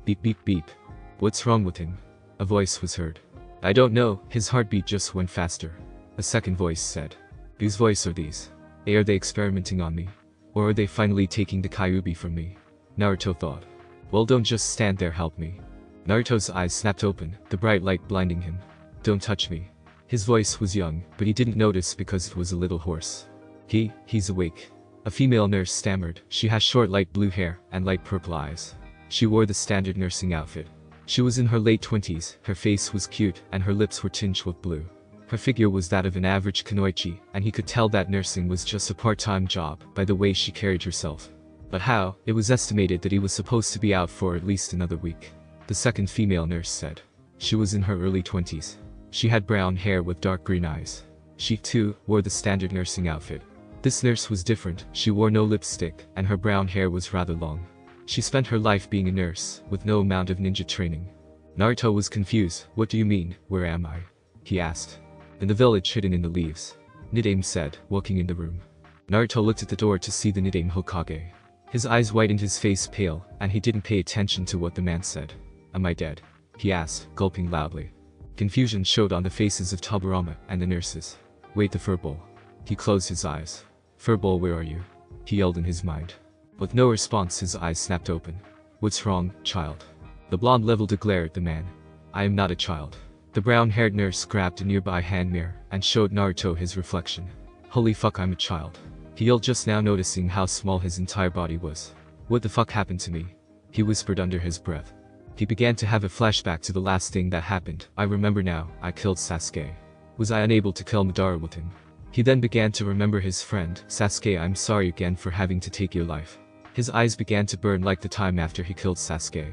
Beep beep beep. What's wrong with him? A voice was heard. I don't know, his heartbeat just went faster. A second voice said. Whose voice are these? Are they experimenting on me? Or are they finally taking the Kyuubi from me? Naruto thought. Well, don't just stand there, help me. Naruto's eyes snapped open, the bright light blinding him. Don't touch me. His voice was young, but he didn't notice because it was a little hoarse. He's awake. A female nurse stammered. She has short light blue hair and light purple eyes. She wore the standard nursing outfit. She was in her late 20s, her face was cute, and her lips were tinged with blue. Her figure was that of an average kunoichi, and he could tell that nursing was just a part-time job by the way she carried herself. But how? It was estimated that he was supposed to be out for at least another week. The second female nurse said. She was in her early 20s. She had brown hair with dark green eyes. She, too, wore the standard nursing outfit. This nurse was different, she wore no lipstick, and her brown hair was rather long. She spent her life being a nurse, with no amount of ninja training. Naruto was confused. What do you mean, where am I? He asked. In the village hidden in the leaves. Nidaime said, walking in the room. Naruto looked at the door to see the Nidaime Hokage. His eyes whitened, his face pale, and he didn't pay attention to what the man said. Am I dead? He asked, gulping loudly. Confusion showed on the faces of Tobirama and the nurses. Wait, the furball. He closed his eyes. Furball, where are you? He yelled in his mind. With no response, his eyes snapped open. What's wrong, child? The blonde leveled a glare at the man. I am not a child. The brown-haired nurse grabbed a nearby hand mirror and showed Naruto his reflection. Holy fuck, I'm a child. He yelled, just now noticing how small his entire body was. What the fuck happened to me? He whispered under his breath. He began to have a flashback to the last thing that happened. I remember now, I killed Sasuke. Was I unable to kill Madara with him? He then began to remember his friend. Sasuke, I'm sorry again for having to take your life. His eyes began to burn like the time after he killed Sasuke.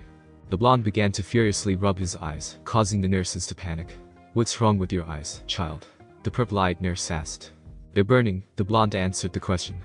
The blonde began to furiously rub his eyes, causing the nurses to panic. What's wrong with your eyes, child? The purple-eyed nurse asked. They're burning, the blonde answered the question.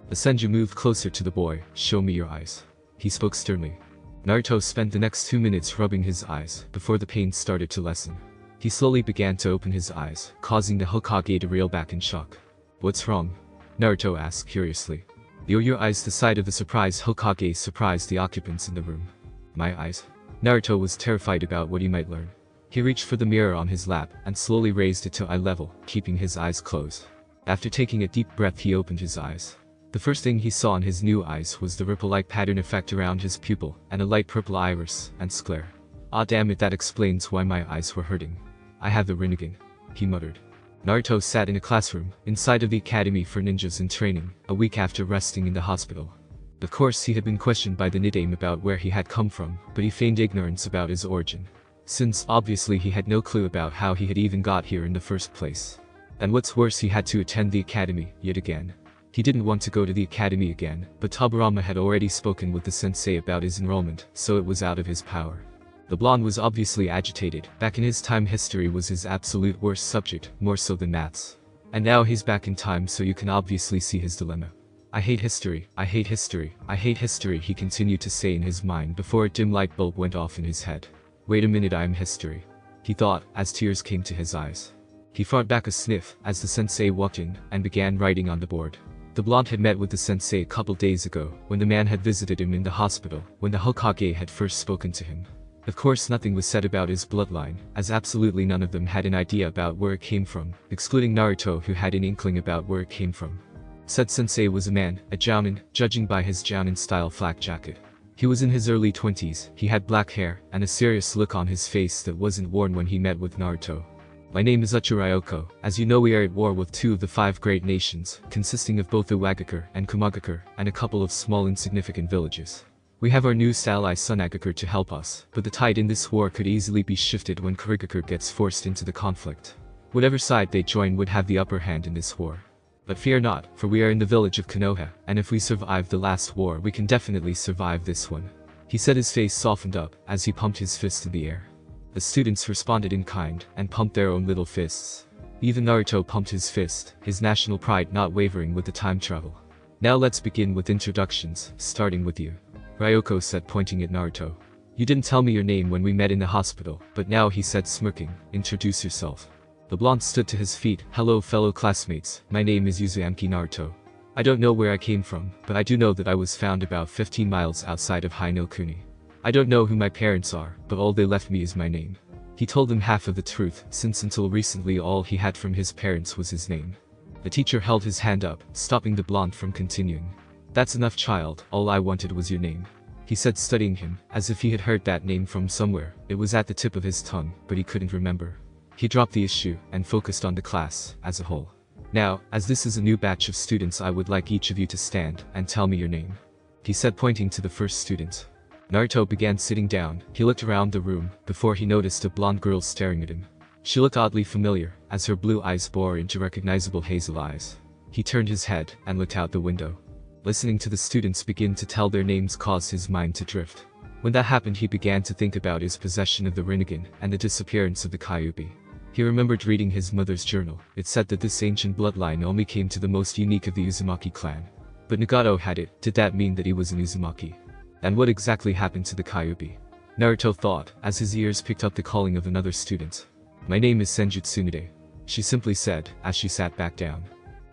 The Senju moved closer to the boy. Show me your eyes. He spoke sternly. Naruto spent the next 2 minutes rubbing his eyes, before the pain started to lessen. He slowly began to open his eyes, causing the Hokage to reel back in shock. What's wrong? Naruto asked curiously. Your eyes. The sight of the surprised Hokage surprised the occupants in the room. My eyes? Naruto was terrified about what he might learn. He reached for the mirror on his lap and slowly raised it to eye level, keeping his eyes closed. After taking a deep breath, he opened his eyes. The first thing he saw in his new eyes was the ripple-like pattern effect around his pupil, and a light purple iris and sclera. Ah damn it, that explains why my eyes were hurting. I have the Rinnegan, he muttered. Naruto sat in a classroom, inside of the Academy for Ninjas in Training, a week after resting in the hospital. Of course, he had been questioned by the Nidaime about where he had come from, but he feigned ignorance about his origin. Since, obviously, he had no clue about how he had even got here in the first place. And what's worse, he had to attend the Academy, yet again. He didn't want to go to the Academy again, but Tobirama had already spoken with the sensei about his enrollment, so it was out of his power. The blonde was obviously agitated. Back in his time, history was his absolute worst subject, more so than maths. And now he's back in time, so you can obviously see his dilemma. I hate history, I hate history, I hate history, he continued to say in his mind before a dim light bulb went off in his head. Wait a minute, I am history, he thought, as tears came to his eyes. He fought back a sniff as the sensei walked in and began writing on the board. The blonde had met with the sensei a couple days ago, when the man had visited him in the hospital, when the Hokage had first spoken to him. Of course, nothing was said about his bloodline, as absolutely none of them had an idea about where it came from, excluding Naruto, who had an inkling about where it came from. Said sensei was a man, a jounin, judging by his jounin-style flak jacket. He was in his early 20s, he had black hair, and a serious look on his face that wasn't worn when he met with Naruto. My name is Uchirayoko. As you know, we are at war with 2 of the 5 great nations, consisting of both Iwagakure and Kumagakure, and a couple of small insignificant villages. We have our new ally Tsunade to help us, but the tide in this war could easily be shifted when Kurigakure gets forced into the conflict. Whatever side they join would have the upper hand in this war. But fear not, for we are in the village of Konoha, and if we survive the last war we can definitely survive this one. He said, his face softened up as he pumped his fist in the air. The students responded in kind and pumped their own little fists. Even Naruto pumped his fist, his national pride not wavering with the time travel. Now let's begin with introductions, starting with you. Ryoko said, pointing at Naruto. You didn't tell me your name when we met in the hospital, but now, he said, smirking, introduce yourself. The blonde stood to his feet. Hello fellow classmates, my name is Uzumaki Naruto. I don't know where I came from, but I do know that I was found about 15 miles outside of Hainokuni. I don't know who my parents are, but all they left me is my name. He told them half of the truth, since until recently all he had from his parents was his name. The teacher held his hand up, stopping the blonde from continuing. That's enough, child, all I wanted was your name. He said, studying him, as if he had heard that name from somewhere. It was at the tip of his tongue, but he couldn't remember. He dropped the issue and focused on the class as a whole. Now, as this is a new batch of students, I would like each of you to stand and tell me your name. He said, pointing to the first student. Naruto began sitting down. He looked around the room before he noticed a blonde girl staring at him. She looked oddly familiar, as her blue eyes bore into recognizable hazel eyes. He turned his head and looked out the window. Listening to the students begin to tell their names caused his mind to drift. When that happened, he began to think about his possession of the Rinnegan and the disappearance of the Kyuubi. He remembered reading his mother's journal. It said that this ancient bloodline only came to the most unique of the Uzumaki clan. But Nagato had it. Did that mean that he was an Uzumaki? And what exactly happened to the Kyuubi? Naruto thought, as his ears picked up the calling of another student. My name is Senju Tsunade, she simply said, as she sat back down.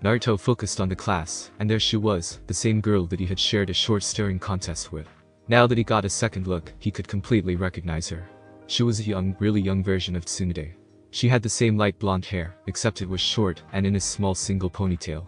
Naruto focused on the class, and there she was, the same girl that he had shared a short staring contest with. Now that he got a second look, he could completely recognize her. She was a young, really young version of Tsunade. She had the same light blonde hair, except it was short and in a small single ponytail.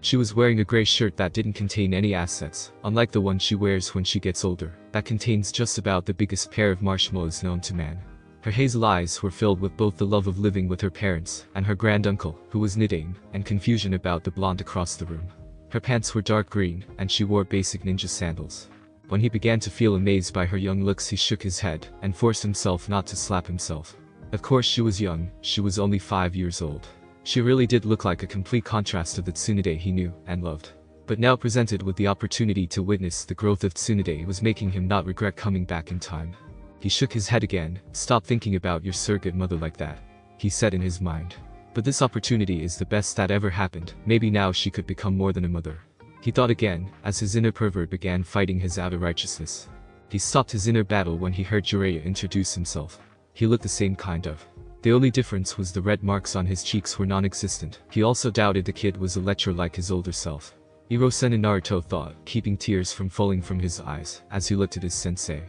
She was wearing a gray shirt that didn't contain any assets, unlike the one she wears when she gets older, that contains just about the biggest pair of marshmallows known to man. Her hazel eyes were filled with both the love of living with her parents and her granduncle, who was Nidain, and confusion about the blonde across the room. Her pants were dark green, and she wore basic ninja sandals. When he began to feel amazed by her young looks, he shook his head and forced himself not to slap himself. Of course she was young, she was only 5 years old. She really did look like a complete contrast of the Tsunade he knew and loved. But now presented with the opportunity to witness the growth of Tsunade was making him not regret coming back in time. He shook his head again. Stop thinking about your surrogate mother like that, he said in his mind. But this opportunity is the best that ever happened. Maybe now she could become more than a mother. He thought again, as his inner pervert began fighting his outer righteousness. He stopped his inner battle when he heard Jiraiya introduce himself. He looked the same kind of. The only difference was the red marks on his cheeks were non-existent. He also doubted the kid was a lecher like his older self. Iro-sen and Naruto thought, keeping tears from falling from his eyes as he looked at his sensei.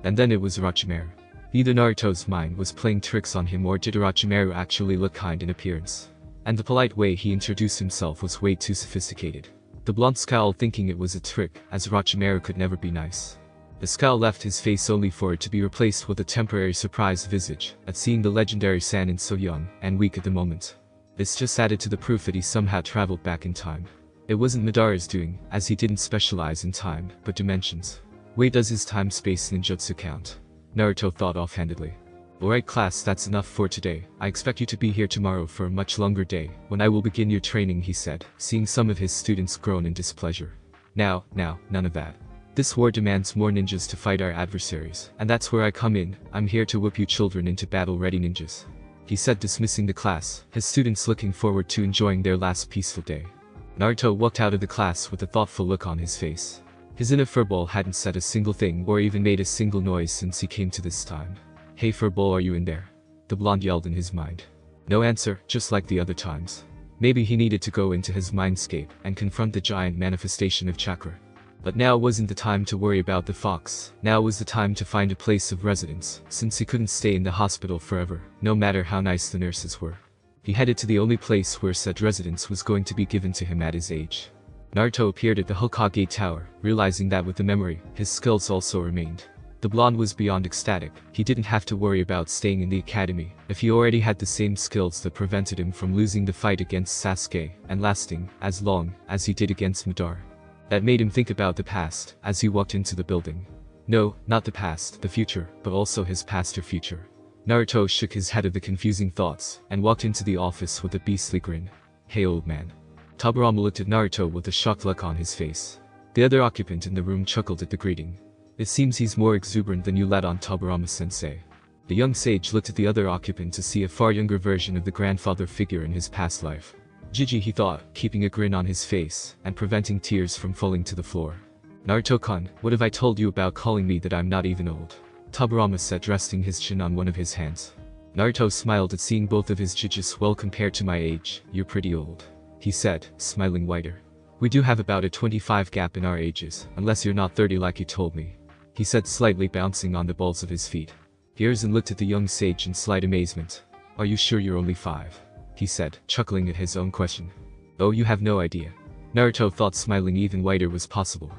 And then it was Orochimaru. Either Naruto's mind was playing tricks on him, or did Orochimaru actually look kind in appearance. And the polite way he introduced himself was way too sophisticated. The blonde scowled, thinking it was a trick, as Orochimaru could never be nice. The scowl left his face only for it to be replaced with a temporary surprised visage at seeing the legendary Sannin so young and weak at the moment. This just added to the proof that he somehow traveled back in time. It wasn't Madara's doing, as he didn't specialize in time, but dimensions. Wait, does his time-space ninjutsu count? Naruto thought offhandedly. Alright class, that's enough for today. I expect you to be here tomorrow for a much longer day, when I will begin your training, he said, seeing some of his students groan in displeasure. Now, none of that. This war demands more ninjas to fight our adversaries, and that's where I come in. I'm here to whip you children into battle-ready ninjas, he said, dismissing the class, his students looking forward to enjoying their last peaceful day. Naruto walked out of the class with a thoughtful look on his face. His inner furball hadn't said a single thing or even made a single noise since he came to this time. Hey furball, are you in there? The blonde yelled in his mind. No answer, just like the other times. Maybe he needed to go into his mindscape and confront the giant manifestation of chakra. But now wasn't the time to worry about the fox. Now was the time to find a place of residence, since he couldn't stay in the hospital forever, no matter how nice the nurses were. He headed to the only place where said residence was going to be given to him at his age. Naruto appeared at the Hokage Tower, realizing that with the memory, his skills also remained. The blonde was beyond ecstatic. He didn't have to worry about staying in the academy, if he already had the same skills that prevented him from losing the fight against Sasuke, and lasting as long as he did against Madara. That made him think about the past, as he walked into the building. No, not the past, the future, but also his past or future. Naruto shook his head at the confusing thoughts, and walked into the office with a beastly grin. Hey old man. Tobirama looked at Naruto with a shocked look on his face. The other occupant in the room chuckled at the greeting. It seems he's more exuberant than you let on, Tobirama-sensei. The young sage looked at the other occupant to see a far younger version of the grandfather figure in his past life. Gigi, he thought, keeping a grin on his face, and preventing tears from falling to the floor. Naruto-kun, what have I told you about calling me that I'm not even old? Tobirama said, resting his chin on one of his hands. Naruto smiled at seeing both of his jijis. Well, compared to my age, you're pretty old, he said, smiling wider. We do have about a 25 gap in our ages, unless you're not 30 like you told me, he said, slightly bouncing on the balls of his feet. Hiruzen looked at the young sage in slight amazement. Are you sure you're only 5? He said, chuckling at his own question. Oh, you have no idea. Naruto thought smiling even wider was possible.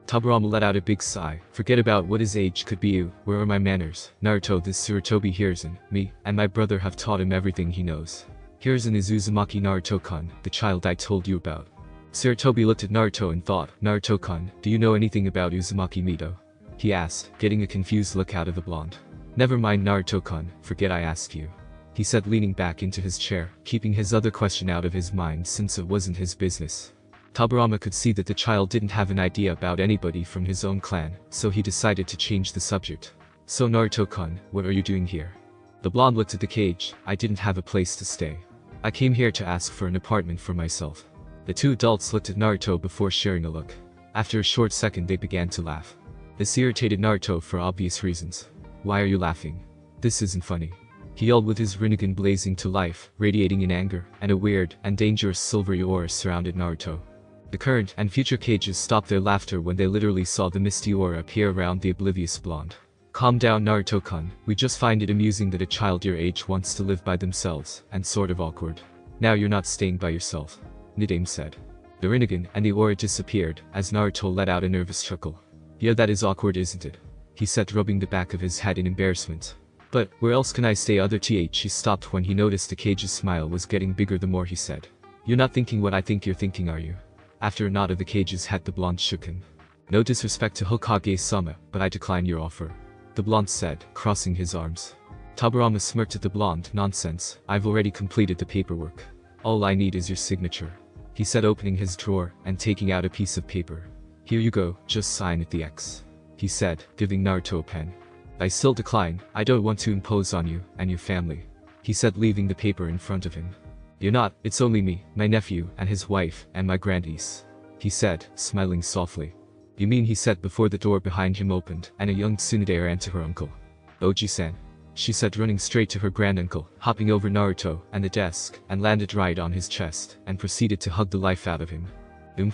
Tobirama let out a big sigh. Forget about what his age could be. You, where are my manners? Naruto, this Tsurutobi Hiruzen, me, and my brother have taught him everything he knows. Hiruzen is Uzumaki Naruto-kun, the child I told you about. Tsurutobi looked at Naruto and thought, Naruto-kun, do you know anything about Uzumaki Mito? He asked, getting a confused look out of the blonde. Never mind, Naruto-kun, forget I asked you, he said, leaning back into his chair, keeping his other question out of his mind since it wasn't his business. Tobirama could see that the child didn't have an idea about anybody from his own clan, so he decided to change the subject. So Naruto-kun, what are you doing here? The blonde looked at the cage. I didn't have a place to stay. I came here to ask for an apartment for myself. The two adults looked at Naruto before sharing a look. After a short second they began to laugh. This irritated Naruto for obvious reasons. Why are you laughing? This isn't funny, he yelled with his Rinnegan blazing to life, radiating in anger, and a weird and dangerous silvery aura surrounded Naruto. The current and future cages stopped their laughter when they literally saw the misty aura appear around the oblivious blonde. Calm down, Naruto-kun, we just find it amusing that a child your age wants to live by themselves, and sort of awkward. Now you're not staying by yourself, Nidame said. The Rinnegan and the aura disappeared, as Naruto let out a nervous chuckle. Yeah, that is awkward, isn't it? He said, rubbing the back of his head in embarrassment. But, where else can I stay? He stopped when he noticed the cage's smile was getting bigger the more he said. You're not thinking what I think you're thinking, are you? After a nod of the cage's head, the blonde shook him. No disrespect to Hokage-sama, but I decline your offer, the blonde said, crossing his arms. Tobirama smirked at the blonde. Nonsense, I've already completed the paperwork. All I need is your signature, he said, opening his drawer and taking out a piece of paper. Here you go, just sign at the X, he said, giving Naruto a pen. I still decline. I don't want to impose on you and your family, he said, leaving the paper in front of him. You're not, it's only me, my nephew, and his wife, and my grandniece, he said, smiling softly. You mean, he said before the door behind him opened and a young Tsunade ran to her uncle. Oji-san, she said, running straight to her granduncle, hopping over Naruto and the desk, and landed right on his chest, and proceeded to hug the life out of him.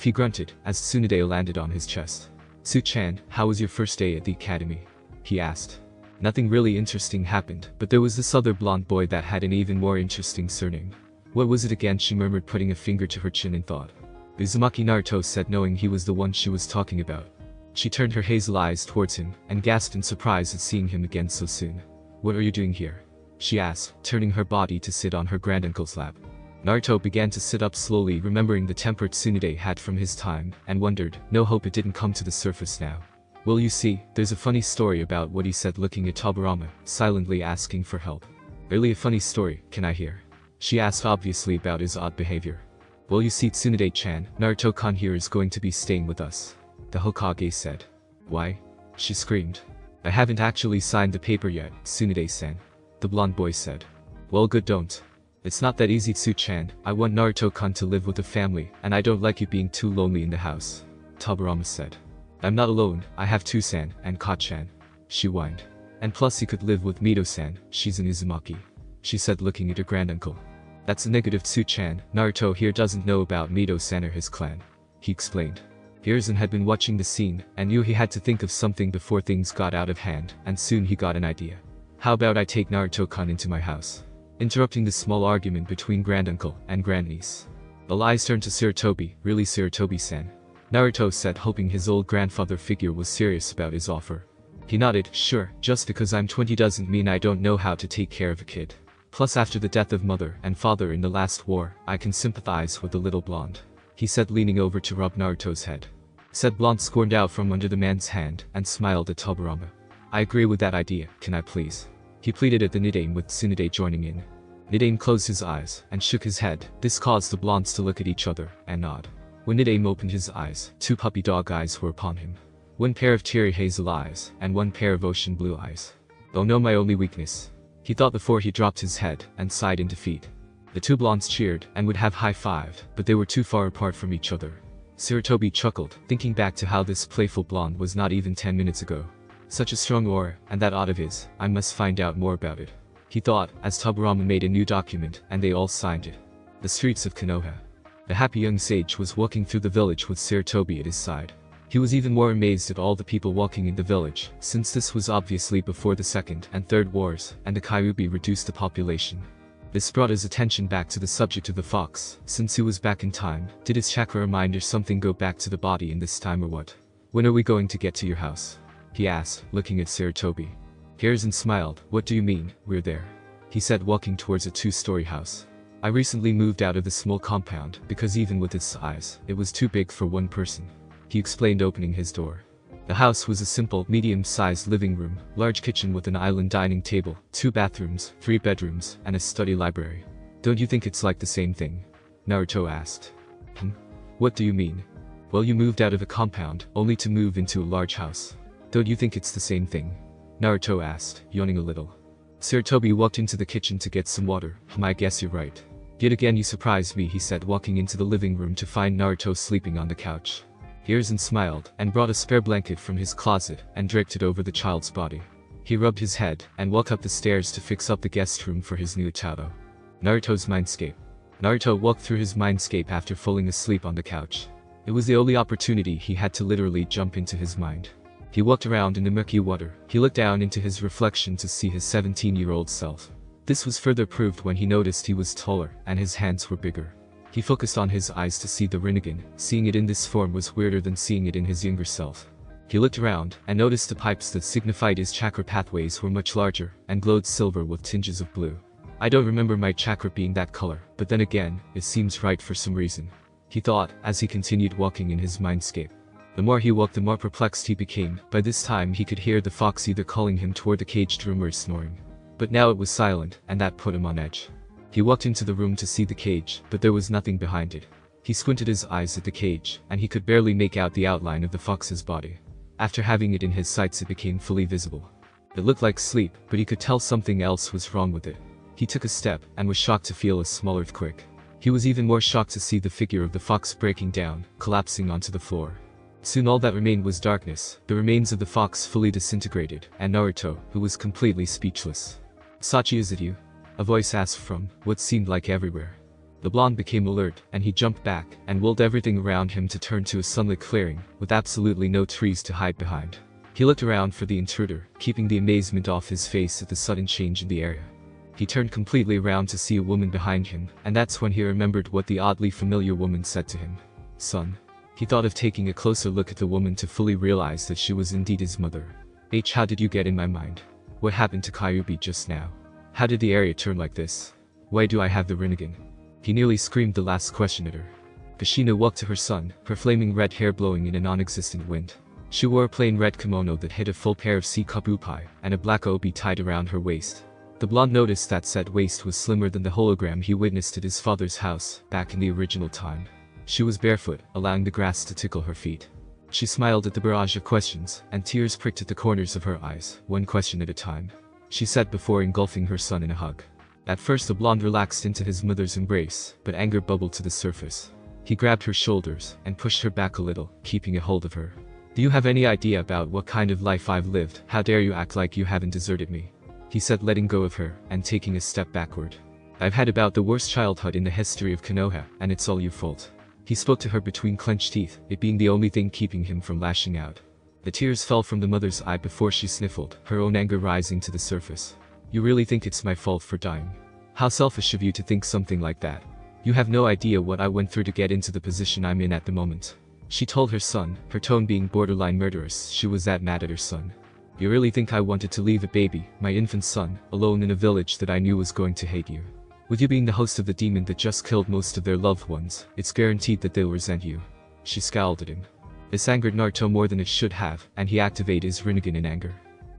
He grunted, as Tsunade landed on his chest. Tsu-chan, how was your first day at the academy? He asked. Nothing really interesting happened, but there was this other blonde boy that had an even more interesting surname. What was it again? She murmured, putting a finger to her chin in thought. Uzumaki, Naruto said, knowing he was the one she was talking about. She turned her hazel eyes towards him, and gasped in surprise at seeing him again so soon. What are you doing here? She asked, turning her body to sit on her granduncle's lap. Naruto began to sit up slowly, remembering the temper Tsunade had from his time, and wondered, no hope it didn't come to the surface now. Well, you see, there's a funny story about what he said, looking at Tobirama, silently asking for help. Really a funny story, can I hear? She asked, obviously about his odd behavior. Well, you see, Tsunade-chan, Naruto-kun here is going to be staying with us, the Hokage said. Why? She screamed. I haven't actually signed the paper yet, Tsunade-san, the blonde boy said. Well, good, don't. It's not that easy, Tsu-chan. I want Naruto-kun to live with a family, and I don't like you being too lonely in the house, Tobirama said. I'm not alone, I have Tsu-san and Ka-chan, she whined. And plus he could live with Mito-san, she's an Uzumaki, she said, looking at her granduncle. That's a negative, Tsu-chan. Naruto here doesn't know about Mito-san or his clan, he explained. Hiruzen had been watching the scene, and knew he had to think of something before things got out of hand, and soon he got an idea. How about I take Naruto-kun into my house? Interrupting the small argument between granduncle and grandniece. The eyes turned to Tsurutobi. Really, Tsurutobi-san? Naruto said, hoping his old grandfather figure was serious about his offer. He nodded. Sure, just because I'm 20 doesn't mean I don't know how to take care of a kid. Plus, after the death of mother and father in the last war, I can sympathize with the little blonde, he said, leaning over to rub Naruto's head. said Blonde scorned out from under the man's hand and smiled at Tobirama. I agree with that idea, can I please? He pleaded at the Nidaime with Tsunade joining in. Nidaime closed his eyes and shook his head. This caused the blondes to look at each other and nod. When Nidaime opened his eyes, 2 puppy dog eyes were upon him. 1 pair of teary hazel eyes and 1 pair of ocean blue eyes. Oh no, my only weakness, he thought before he dropped his head and sighed in defeat. The 2 blondes cheered and would have high-fived, but they were too far apart from each other. Tsunade chuckled, thinking back to how this playful blonde was not even 10 minutes ago. Such a strong aura, and that odd of his, I must find out more about it, he thought, as Tobirama made a new document and they all signed it. The streets of Konoha. The happy young sage was walking through the village with Tsunade at his side. He was even more amazed at all the people walking in the village, since this was obviously before the Second and Third Wars, and the Kyuubi reduced the population. This brought his attention back to the subject of the fox. Since he was back in time, did his chakra mind or something go back to the body in this time or what? When are we going to get to your house? He asked, looking at Tsunade. Hiruzen smiled. What do you mean, we're there? He said, walking towards a 2-story house. I recently moved out of the small compound, because even with its size, it was too big for 1 person. He explained, opening his door. The house was a simple, medium-sized living room, large kitchen with an island dining table, 2 bathrooms, 3 bedrooms, and a study library. Don't you think it's like the same thing? Naruto asked. What do you mean? Well, you moved out of a compound, only to move into a large house. Don't you think it's the same thing? Naruto asked, yawning a little. Tsunade walked into the kitchen to get some water. I guess you're right. Yet again you surprised me, he said, walking into the living room to find Naruto sleeping on the couch. Hiruzen smiled and brought a spare blanket from his closet and draped it over the child's body. He rubbed his head and walked up the stairs to fix up the guest room for his new Tato. Naruto's mindscape. Naruto walked through his mindscape after falling asleep on the couch. It was the only opportunity he had to literally jump into his mind. He walked around in the murky water. He looked down into his reflection to see his 17-year-old self. This was further proved when he noticed he was taller and his hands were bigger. He focused on his eyes to see the Rinnegan. Seeing it in this form was weirder than seeing it in his younger self. He looked around and noticed the pipes that signified his chakra pathways were much larger and glowed silver with tinges of blue. I don't remember my chakra being that color, but then again, it seems right for some reason, he thought as he continued walking in his mindscape. The more he walked, the more perplexed he became. By this time he could hear the fox either calling him toward the caged room or snoring. But now it was silent, and that put him on edge. He walked into the room to see the cage, but there was nothing behind it. He squinted his eyes at the cage, and he could barely make out the outline of the fox's body. After having it in his sights, it became fully visible. It looked like sleep, but he could tell something else was wrong with it. He took a step, and was shocked to feel a small earthquake. He was even more shocked to see the figure of the fox breaking down, collapsing onto the floor. Soon all that remained was darkness, the remains of the fox fully disintegrated, and Naruto, who was completely speechless. Sachi, is it you? A voice asked from what seemed like everywhere. The blonde became alert, and he jumped back and willed everything around him to turn to a sunlit clearing, with absolutely no trees to hide behind. He looked around for the intruder, keeping the amazement off his face at the sudden change in the area. He turned completely around to see a woman behind him, and that's when he remembered what the oddly familiar woman said to him. Son. He thought of taking a closer look at the woman to fully realize that she was indeed his mother. How did you get in my mind? What happened to Kyuubi just now? How did the area turn like this? Why do I have the Rinnegan? He nearly screamed the last question at her. Kushina walked to her son, her flaming red hair blowing in a non-existent wind. She wore a plain red kimono that hid a full pair of sea kabupai, and a black obi tied around her waist. The blonde noticed that said waist was slimmer than the hologram he witnessed at his father's house, back in the original time. She was barefoot, allowing the grass to tickle her feet. She smiled at the barrage of questions, and tears pricked at the corners of her eyes, one question at a time. She said before engulfing her son in a hug. At first the blonde relaxed into his mother's embrace, but anger bubbled to the surface. He grabbed her shoulders and pushed her back a little, keeping a hold of her. Do you have any idea about what kind of life I've lived? How dare you act like you haven't deserted me? He said, letting go of her and taking a step backward. I've had about the worst childhood in the history of Konoha, and it's all your fault. He spoke to her between clenched teeth, it being the only thing keeping him from lashing out. The tears fell from the mother's eye before she sniffled, her own anger rising to the surface. You really think it's my fault for dying? How selfish of you to think something like that. You have no idea what I went through to get into the position I'm in at the moment. She told her son, her tone being borderline murderous. She was that mad at her son. You really think I wanted to leave a baby, my infant son, alone in a village that I knew was going to hate you? With you being the host of the demon that just killed most of their loved ones, it's guaranteed that they'll resent you. She scowled at him. This angered Naruto more than it should have, and he activated his Rinnegan in anger.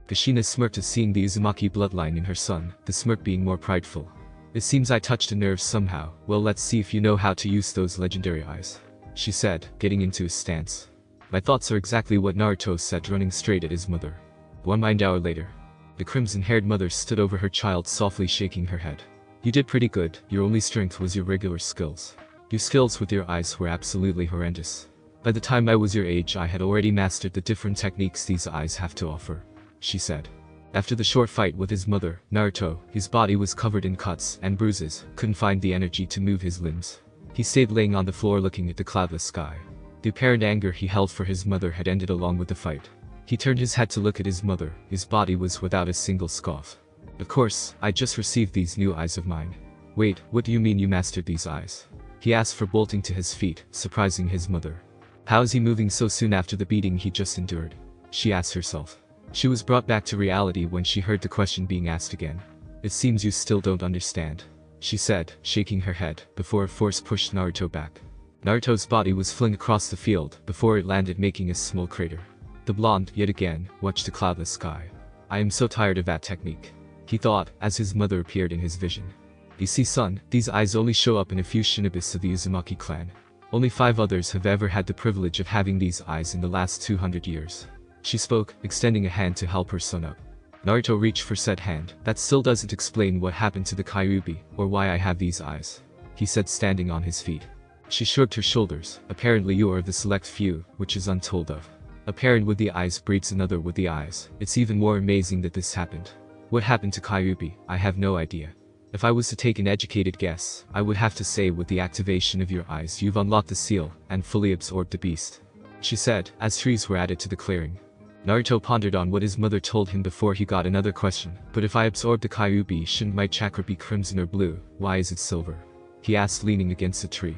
Kushina smirked at seeing the Uzumaki bloodline in her son, the smirk being more prideful. It seems I touched a nerve somehow. Well, let's see if you know how to use those legendary eyes, she said, getting into his stance. My thoughts are exactly what Naruto said, running straight at his mother. 1 hour later. The crimson-haired mother stood over her child, softly shaking her head. You did pretty good. Your only strength was your regular skills. Your skills with your eyes were absolutely horrendous. By the time I was your age, I had already mastered the different techniques these eyes have to offer, she said. After the short fight with his mother, Naruto, his body was covered in cuts and bruises, couldn't find the energy to move his limbs. He stayed laying on the floor looking at the cloudless sky. The apparent anger he held for his mother had ended along with the fight. He turned his head to look at his mother. His body was without a single scoff. Of course, I just received these new eyes of mine. Wait, what do you mean you mastered these eyes? He asked for bolting to his feet, surprising his mother. How is he moving so soon after the beating he just endured? She asked herself. She was brought back to reality when she heard the question being asked again. It seems you still don't understand, she said, shaking her head, before a force pushed Naruto back. Naruto's body was flung across the field before it landed, making a small crater. The blonde, yet again, watched the cloudless sky. I am so tired of that technique, he thought, as his mother appeared in his vision. You see, son, these eyes only show up in a few shinobis of the Uzumaki clan. Only 5 others have ever had the privilege of having these eyes in the last 200 years. She spoke, extending a hand to help her son up. Naruto reached for said hand. That still doesn't explain what happened to the Kyuubi, or why I have these eyes, he said, standing on his feet. She shrugged her shoulders. Apparently you are of the select few, which is untold of. A parent with the eyes breeds another with the eyes. It's even more amazing that this happened. What happened to Kyuubi? I have no idea. If I was to take an educated guess, I would have to say with the activation of your eyes you've unlocked the seal and fully absorbed the beast, she said, as trees were added to the clearing. Naruto pondered on what his mother told him before he got another question. But if I absorb the Kyuubi, shouldn't my chakra be crimson or blue? Why is it silver? He asked, leaning against a tree.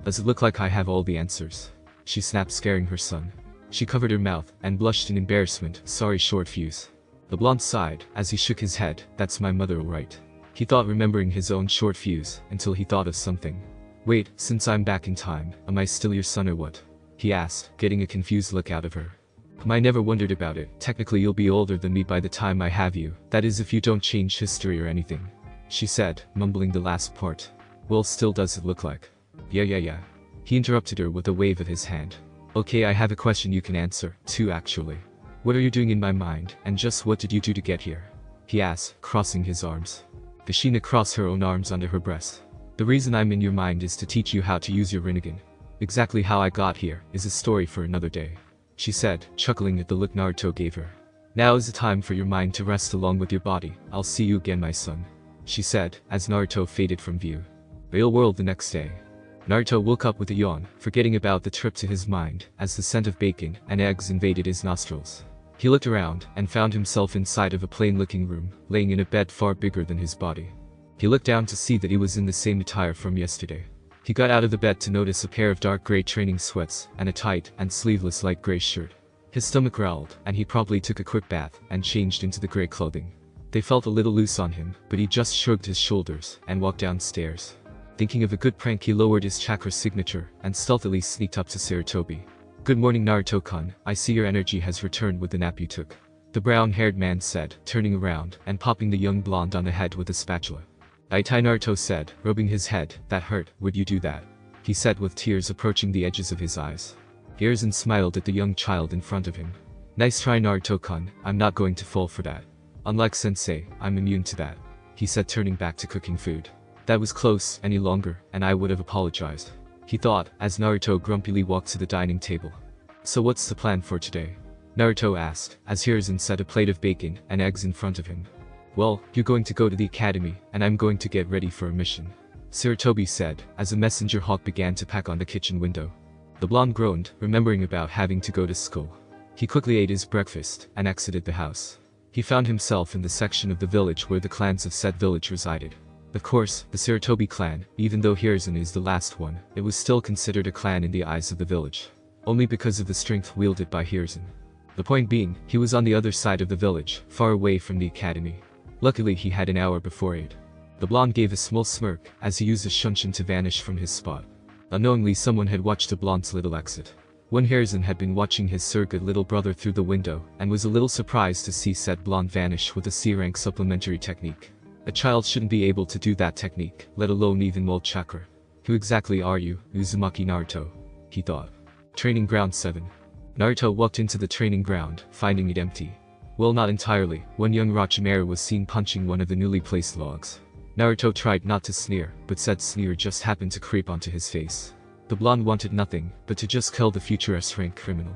Does it look like I have all the answers? She snapped, scaring her son. She covered her mouth and blushed in embarrassment. Sorry, short fuse. The blonde sighed as he shook his head. That's my mother, all right. He thought, remembering his own short fuse, until he thought of something. Wait, since I'm back in time, am I still your son or what? He asked, getting a confused look out of her. I never wondered about it. Technically you'll be older than me by the time I have you. That is if you don't change history or anything, she said, mumbling the last part. Well, still does it look like? Yeah. He interrupted her with a wave of his hand. Okay, I have a question you can answer, too actually. What are you doing in my mind, and just what did you do to get here? He asked, crossing his arms. Kushina crossed her own arms under her breast. The reason I'm in your mind is to teach you how to use your Rinnegan. Exactly how I got here is a story for another day, she said, chuckling at the look Naruto gave her. Now is the time for your mind to rest along with your body. I'll see you again, my son, she said, as Naruto faded from view. Real world the next day. Naruto woke up with a yawn, forgetting about the trip to his mind, as the scent of bacon and eggs invaded his nostrils. He looked around and found himself inside of a plain-looking room, laying in a bed far bigger than his body. He looked down to see that he was in the same attire from yesterday. He got out of the bed to notice a pair of dark gray training sweats and a tight and sleeveless light gray shirt. His stomach growled, and he promptly took a quick bath and changed into the gray clothing. They felt a little loose on him, but he just shrugged his shoulders and walked downstairs. Thinking of a good prank, he lowered his chakra signature and stealthily sneaked up to Tsunade. Good morning, Naruto-kun. I see your energy has returned with the nap you took, the brown-haired man said, turning around and popping the young blonde on the head with a spatula. Aitai, Naruto said, rubbing his head. That hurt. Would you do that? He said, with tears approaching the edges of his eyes. Hiruzen smiled at the young child in front of him. Nice try, Naruto-kun. I'm not going to fall for that. Unlike sensei, I'm immune to that, he said, turning back to cooking food. That was close. Any longer, and I would have apologized, he thought, as Naruto grumpily walked to the dining table. So what's the plan for today? Naruto asked, as Hiruzen set a plate of bacon and eggs in front of him. Well, you're going to go to the academy, and I'm going to get ready for a mission, Tsunade said, as a messenger hawk began to pack on the kitchen window. The blonde groaned, remembering about having to go to school. He quickly ate his breakfast and exited the house. He found himself in the section of the village where the clans of said village resided. Of course, the Tsunade clan, even though Hiruzen is the last one, it was still considered a clan in the eyes of the village, only because of the strength wielded by Hiruzen. The point being, he was on the other side of the village, far away from the academy. Luckily he had an hour before it. The blonde gave a small smirk as he used a shunshin to vanish from his spot. Unknowingly someone had watched the blonde's little exit. One Hiruzen had been watching his surrogate little brother through the window, and was a little surprised to see said blonde vanish with a C-rank supplementary technique. A child shouldn't be able to do that technique, let alone even mold chakra. Who exactly are you, Uzumaki Naruto? He thought. Training Ground 7. Naruto walked into the training ground, finding it empty. Well, not entirely. One young Orochimaru was seen punching one of the newly placed logs. Naruto tried not to sneer, but said sneer just happened to creep onto his face. The blonde wanted nothing but to just kill the future S-rank criminal.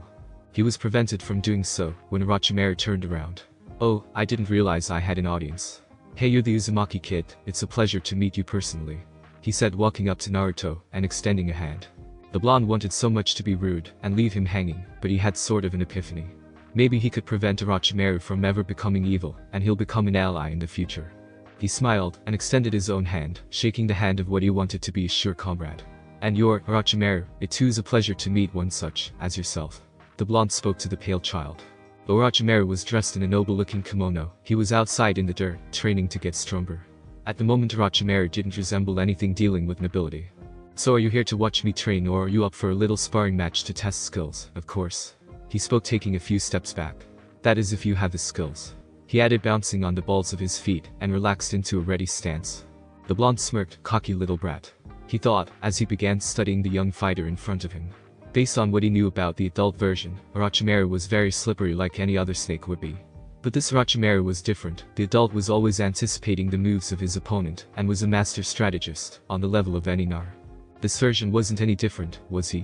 He was prevented from doing so when Orochimaru turned around. Oh, I didn't realize I had an audience. Hey, you're the Uzumaki kid, it's a pleasure to meet you personally, he said, walking up to Naruto and extending a hand. The blonde wanted so much to be rude and leave him hanging, but he had sort of an epiphany. Maybe he could prevent Orochimaru from ever becoming evil, and he'll become an ally in the future. He smiled and extended his own hand, shaking the hand of what he wanted to be a sure comrade. And you're Orochimaru, it too is a pleasure to meet one such as yourself. The blonde spoke to the pale child. Orochimaru was dressed in a noble-looking kimono. He was outside in the dirt, training to get stronger. At the moment Orochimaru didn't resemble anything dealing with nobility. So are you here to watch me train, or are you up for a little sparring match to test skills? Of course. He spoke, taking a few steps back. That is, if you have the skills. He added, bouncing on the balls of his feet, and relaxed into a ready stance. The blonde smirked, cocky little brat, he thought, as he began studying the young fighter in front of him. Based on what he knew about the adult version, Orochimaru was very slippery like any other snake would be. But this Orochimaru was different. The adult was always anticipating the moves of his opponent, and was a master strategist, on the level of any Nar. This version wasn't any different, was he?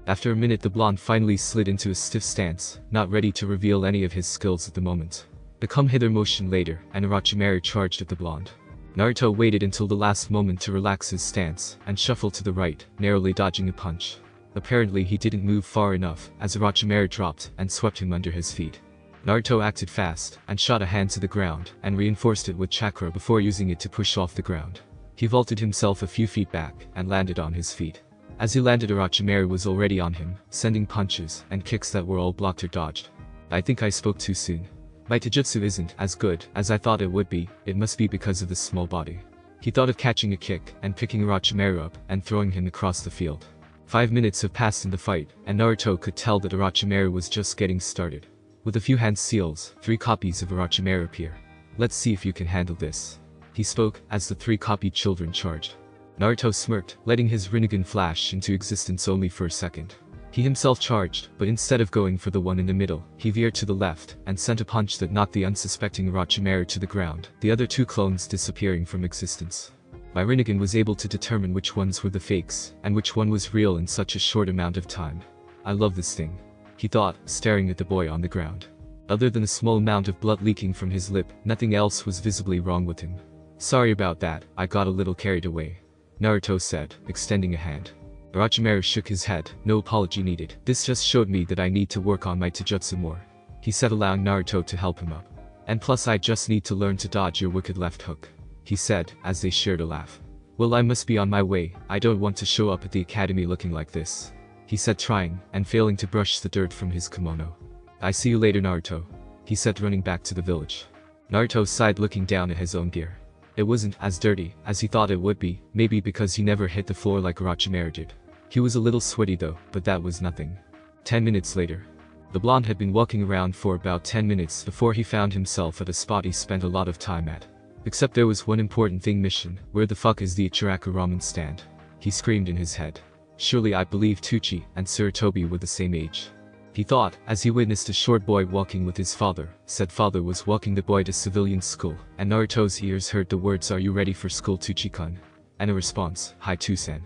After a minute the blonde finally slid into a stiff stance, not ready to reveal any of his skills at the moment. The come hither motion later, and Orochimaru charged at the blonde. Naruto waited until the last moment to relax his stance, and shuffled to the right, narrowly dodging a punch. Apparently he didn't move far enough, as Orochimaru dropped and swept him under his feet. Naruto acted fast, and shot a hand to the ground, and reinforced it with chakra before using it to push off the ground. He vaulted himself a few feet back, and landed on his feet. As he landed Orochimaru was already on him, sending punches and kicks that were all blocked or dodged. I think I spoke too soon. My taijutsu isn't as good as I thought it would be. It must be because of this small body. He thought of catching a kick and picking Orochimaru up and throwing him across the field. 5 minutes have passed in the fight, and Naruto could tell that Orochimaru was just getting started. With a few hand seals, 3 copies of Orochimaru appear. Let's see if you can handle this, he spoke, as the 3 copied children charged. Naruto smirked, letting his Rinnegan flash into existence only for a second. He himself charged, but instead of going for the one in the middle, he veered to the left, and sent a punch that knocked the unsuspecting Orochimaru to the ground, the other 2 clones disappearing from existence. My Rinnegan was able to determine which ones were the fakes, and which one was real in such a short amount of time. I love this thing, he thought, staring at the boy on the ground. Other than a small amount of blood leaking from his lip, nothing else was visibly wrong with him. Sorry about that, I got a little carried away, Naruto said, extending a hand. Orochimaru shook his head. No apology needed. This just showed me that I need to work on my taijutsu more, he said, allowing Naruto to help him up. And plus I just need to learn to dodge your wicked left hook, he said, as they shared a laugh. Well, I must be on my way. I don't want to show up at the academy looking like this, he said, trying and failing to brush the dirt from his kimono. I see you later, Naruto, he said, running back to the village. Naruto sighed, looking down at his own gear. It wasn't as dirty as he thought it would be, maybe because he never hit the floor like Orochimaru did. He was a little sweaty though, but that was nothing. 10 minutes later. The blonde had been walking around for about 10 minutes before he found himself at a spot he spent a lot of time at. Except there was one important thing missing. Where the fuck is the Ichiraku ramen stand? He screamed in his head. Surely I believe Tucci and Sarutobi were the same age, he thought, as he witnessed a short boy walking with his father. Said father was walking the boy to civilian school, and Naruto's ears heard the words, "Are you ready for school, Tucci-kun?" And a response, "Hi, Tusen."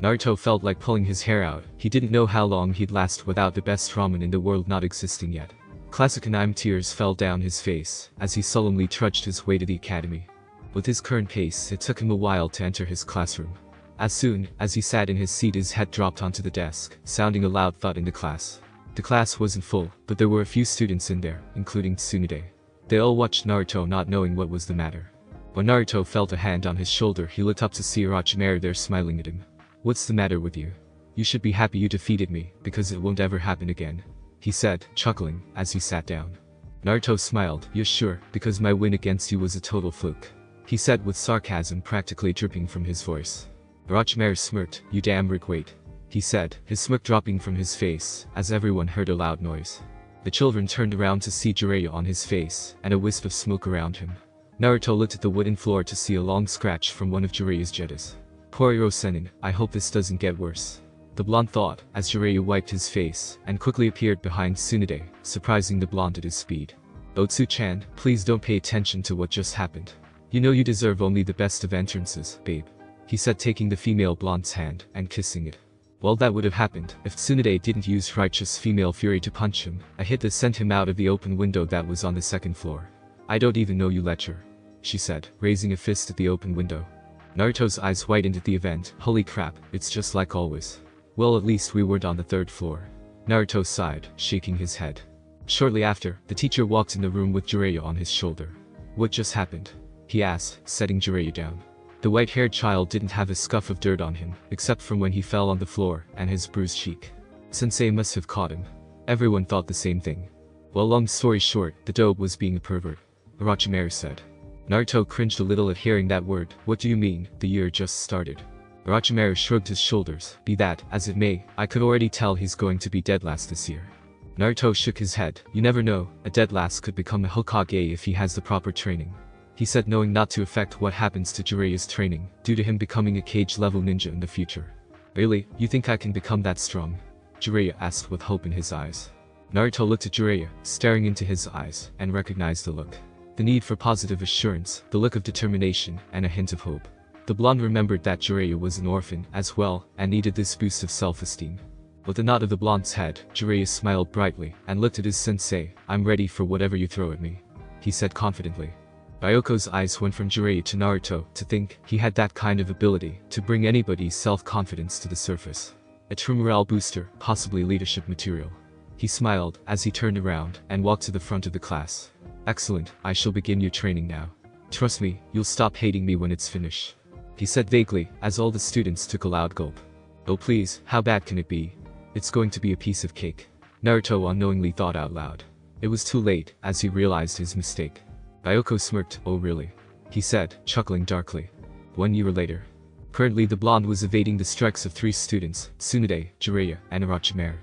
Naruto felt like pulling his hair out. He didn't know how long he'd last without the best ramen in the world not existing yet. Classic anime tears fell down his face as he solemnly trudged his way to the academy. With his current pace, it took him a while to enter his classroom. As soon as he sat in his seat, his head dropped onto the desk, sounding a loud thud in the class. The class wasn't full, but there were a few students in there, including Tsunade. They all watched Naruto, not knowing what was the matter. When Naruto felt a hand on his shoulder, he looked up to see Orochimaru there smiling at him. "What's the matter with you? You should be happy you defeated me, because it won't ever happen again," he said, chuckling, as he sat down. Naruto smiled. "You're sure, because my win against you was a total fluke," he said with sarcasm practically dripping from his voice. Orochimaru smirked. "You damn rig, wait. he said, his smirk dropping from his face, as everyone heard a loud noise. The children turned around to see Jiraiya on his face, and a wisp of smoke around him. Naruto looked at the wooden floor to see a long scratch from one of Jiraiya's jettas. Poriro Senin, I hope this doesn't get worse. The blonde thought, as Jiraiya wiped his face, and quickly appeared behind Tsunade, surprising the blonde at his speed. Otsu-chan, please don't pay attention to what just happened. You know you deserve only the best of entrances, babe. He said, taking the female blonde's hand and kissing it. Well, that would have happened if Tsunade didn't use righteous female fury to punch him, a hit that sent him out of the open window that was on the second floor. I don't even know you, lecher, she said, raising a fist at the open window. Naruto's eyes widened at the event. Holy crap, it's just like always. Well, at least we weren't on the third floor. Naruto sighed, shaking his head. Shortly after, the teacher walked in the room with Jiraiya on his shoulder. What just happened? He asked, setting Jiraiya down. The white-haired child didn't have a scuff of dirt on him, except from when he fell on the floor and his bruised cheek. Sensei must have caught him. Everyone thought the same thing. Well, long story short, the dope was being a pervert, Orochimaru said. Naruto cringed a little at hearing that word. What do you mean? The year just started. Orochimaru shrugged his shoulders. Be that as it may, I could already tell he's going to be dead last this year. Naruto shook his head. You never know, a dead last could become a Hokage if he has the proper training. He said, knowing not to affect what happens to Jiraiya's training, due to him becoming a cage-level ninja in the future. Really, you think I can become that strong? Jiraiya asked with hope in his eyes. Naruto looked at Jiraiya, staring into his eyes, and recognized the look. The need for positive assurance, the look of determination, and a hint of hope. The blonde remembered that Jiraiya was an orphan as well, and needed this boost of self-esteem. With a nod of the blonde's head, Jiraiya smiled brightly, and looked at his sensei. I'm ready for whatever you throw at me, he said confidently. Ryoko's eyes went from Jiraiya to Naruto. To think he had that kind of ability to bring anybody's self-confidence to the surface. A true morale booster, possibly leadership material. He smiled as he turned around and walked to the front of the class. Excellent, I shall begin your training now. Trust me, you'll stop hating me when it's finished, he said vaguely, as all the students took a loud gulp. Oh please, how bad can it be? It's going to be a piece of cake, Naruto unknowingly thought out loud. It was too late, as he realized his mistake. Ryoko smirked. Oh really? He said, chuckling darkly. 1 year later. Currently the blonde was evading the strikes of 3 students, Tsunade, Jiraiya, and Orochimaru.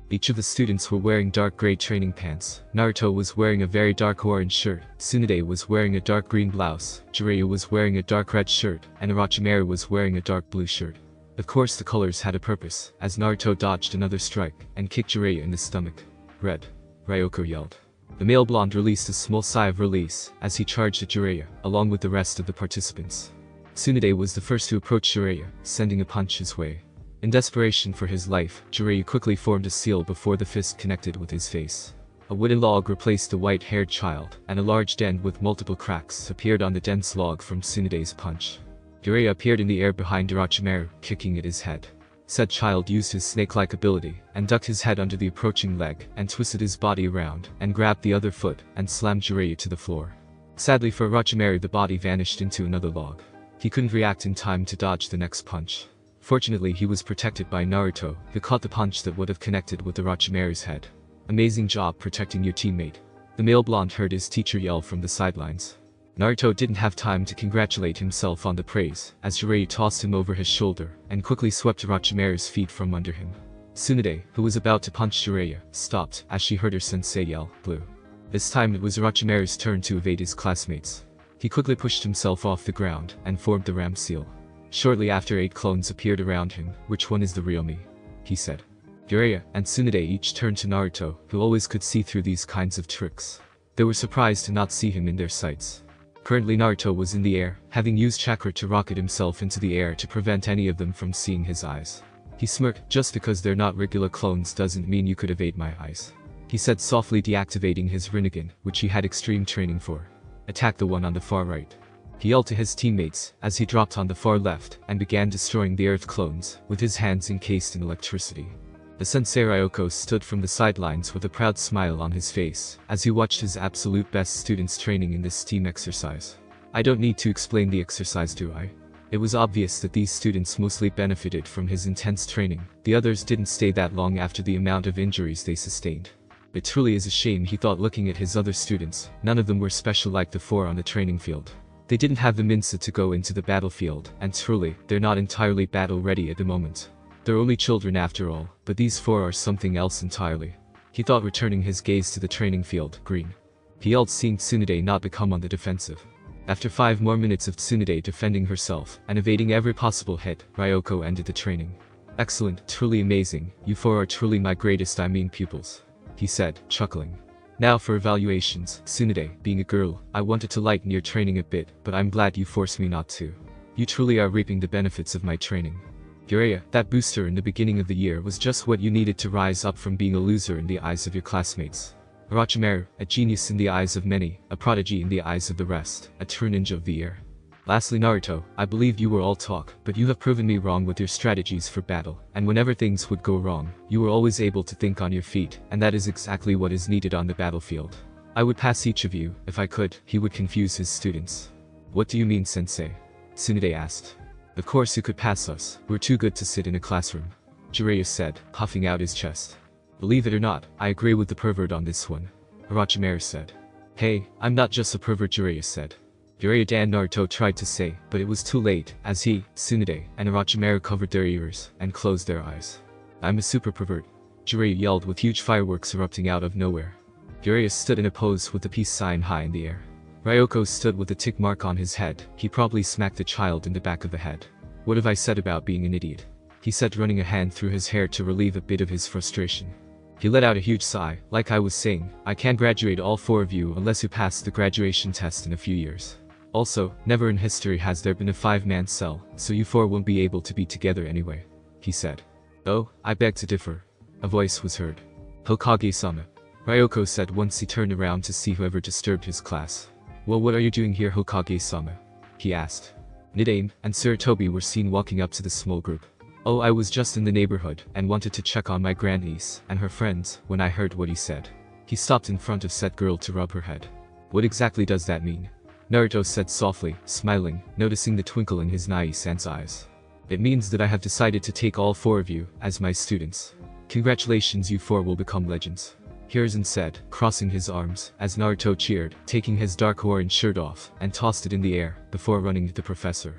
Each of the students were wearing dark gray training pants. Naruto was wearing a very dark orange shirt, Tsunade was wearing a dark green blouse, Jiraiya was wearing a dark red shirt, and Orochimaru was wearing a dark blue shirt. Of course the colors had a purpose, as Naruto dodged another strike, and kicked Jiraiya in the stomach. Red. Ryoko yelled. The male blonde released a small sigh of release, as he charged at Jiraiya, along with the rest of the participants. Tsunade was the first to approach Jiraiya, sending a punch his way. In desperation for his life, Jiraiya quickly formed a seal before the fist connected with his face. A wooden log replaced the white-haired child, and a large dent with multiple cracks appeared on the dense log from Tsunade's punch. Jiraiya appeared in the air behind Orochimaru, kicking at his head. Said child used his snake-like ability, and ducked his head under the approaching leg, and twisted his body around, and grabbed the other foot, and slammed Jiraiya to the floor. Sadly for Orochimaru, the body vanished into another log. He couldn't react in time to dodge the next punch. Fortunately he was protected by Naruto, who caught the punch that would have connected with Orochimaru's head. Amazing job protecting your teammate. The male blonde heard his teacher yell from the sidelines. Naruto didn't have time to congratulate himself on the praise, as Jiraiya tossed him over his shoulder, and quickly swept Orochimaru's feet from under him. Tsunade, who was about to punch Jiraiya, stopped as she heard her sensei yell, blue. This time it was Orochimaru's turn to evade his classmates. He quickly pushed himself off the ground, and formed the ram seal. Shortly after 8 clones appeared around him. Which one is the real me? He said. Jiraiya and Tsunade each turned to Naruto, who always could see through these kinds of tricks. They were surprised to not see him in their sights. Currently Naruto was in the air, having used chakra to rocket himself into the air to prevent any of them from seeing his eyes. He smirked. Just because they're not regular clones doesn't mean you could evade my eyes, he said, softly deactivating his Rinnegan, which he had extreme training for. Attack the one on the far right. He yelled to his teammates, as he dropped on the far left, and began destroying the earth clones, with his hands encased in electricity. The sensei Ryoko stood from the sidelines with a proud smile on his face, as he watched his absolute best students training in this team exercise. I don't need to explain the exercise, do I? It was obvious that these students mostly benefited from his intense training. The others didn't stay that long after the amount of injuries they sustained. It truly is a shame, he thought, looking at his other students. None of them were special like the 4 on the training field. They didn't have the Minsa to go into the battlefield, and truly, they're not entirely battle ready at the moment. They're only children after all, but these four are something else entirely. He thought, returning his gaze to the training field. Green. He yelled, seeing Tsunade not become on the defensive. After 5 more minutes of Tsunade defending herself and evading every possible hit, Ryoko ended the training. Excellent, truly amazing, you four are truly my greatest pupils, he said, chuckling. Now for evaluations, Tsunade, being a girl, I wanted to lighten your training a bit, but I'm glad you forced me not to. You truly are reaping the benefits of my training. Jiraiya, that booster in the beginning of the year was just what you needed to rise up from being a loser in the eyes of your classmates. Orochimaru, a genius in the eyes of many, a prodigy in the eyes of the rest, a true ninja of the year. Lastly, Naruto, I believed you were all talk, but you have proven me wrong with your strategies for battle, and whenever things would go wrong, you were always able to think on your feet, and that is exactly what is needed on the battlefield. I would pass each of you, if I could. He would confuse his students. What do you mean, sensei? Tsunade asked. Of course you could pass us, we're too good to sit in a classroom, Jiraiya said, puffing out his chest. Believe it or not, I agree with the pervert on this one, Orochimaru said. Hey, I'm not just a pervert, Jiraiya said. Jiraiya and Naruto tried to say, but it was too late, as he, Tsunade, and Orochimaru covered their ears and closed their eyes. I'm a super pervert, Jiraiya yelled with huge fireworks erupting out of nowhere. Jiraiya stood in a pose with the peace sign high in the air. Ryoko stood with a tick mark on his head. He probably smacked the child in the back of the head. What have I said about being an idiot? He said, running a hand through his hair to relieve a bit of his frustration. He let out a huge sigh. Like I was saying, I can't graduate all 4 of you unless you pass the graduation test in a few years. Also, never in history has there been a 5-man cell, so you 4 won't be able to be together anyway, he said. Oh, I beg to differ. A voice was heard. Hokage-sama, Ryoko said once he turned around to see whoever disturbed his class. Well, what are you doing here, Hokage-sama? He asked. Nidame and Sarutobi were seen walking up to the small group. Oh, I was just in the neighborhood and wanted to check on my grandniece and her friends when I heard what he said. He stopped in front of said girl to rub her head. What exactly does that mean? Naruto said softly, smiling, noticing the twinkle in his naive-san's eyes. It means that I have decided to take all 4 of you as my students. Congratulations, you 4 will become legends, Hiruzen said, crossing his arms, as Naruto cheered, taking his dark orange shirt off and tossed it in the air before running to the professor.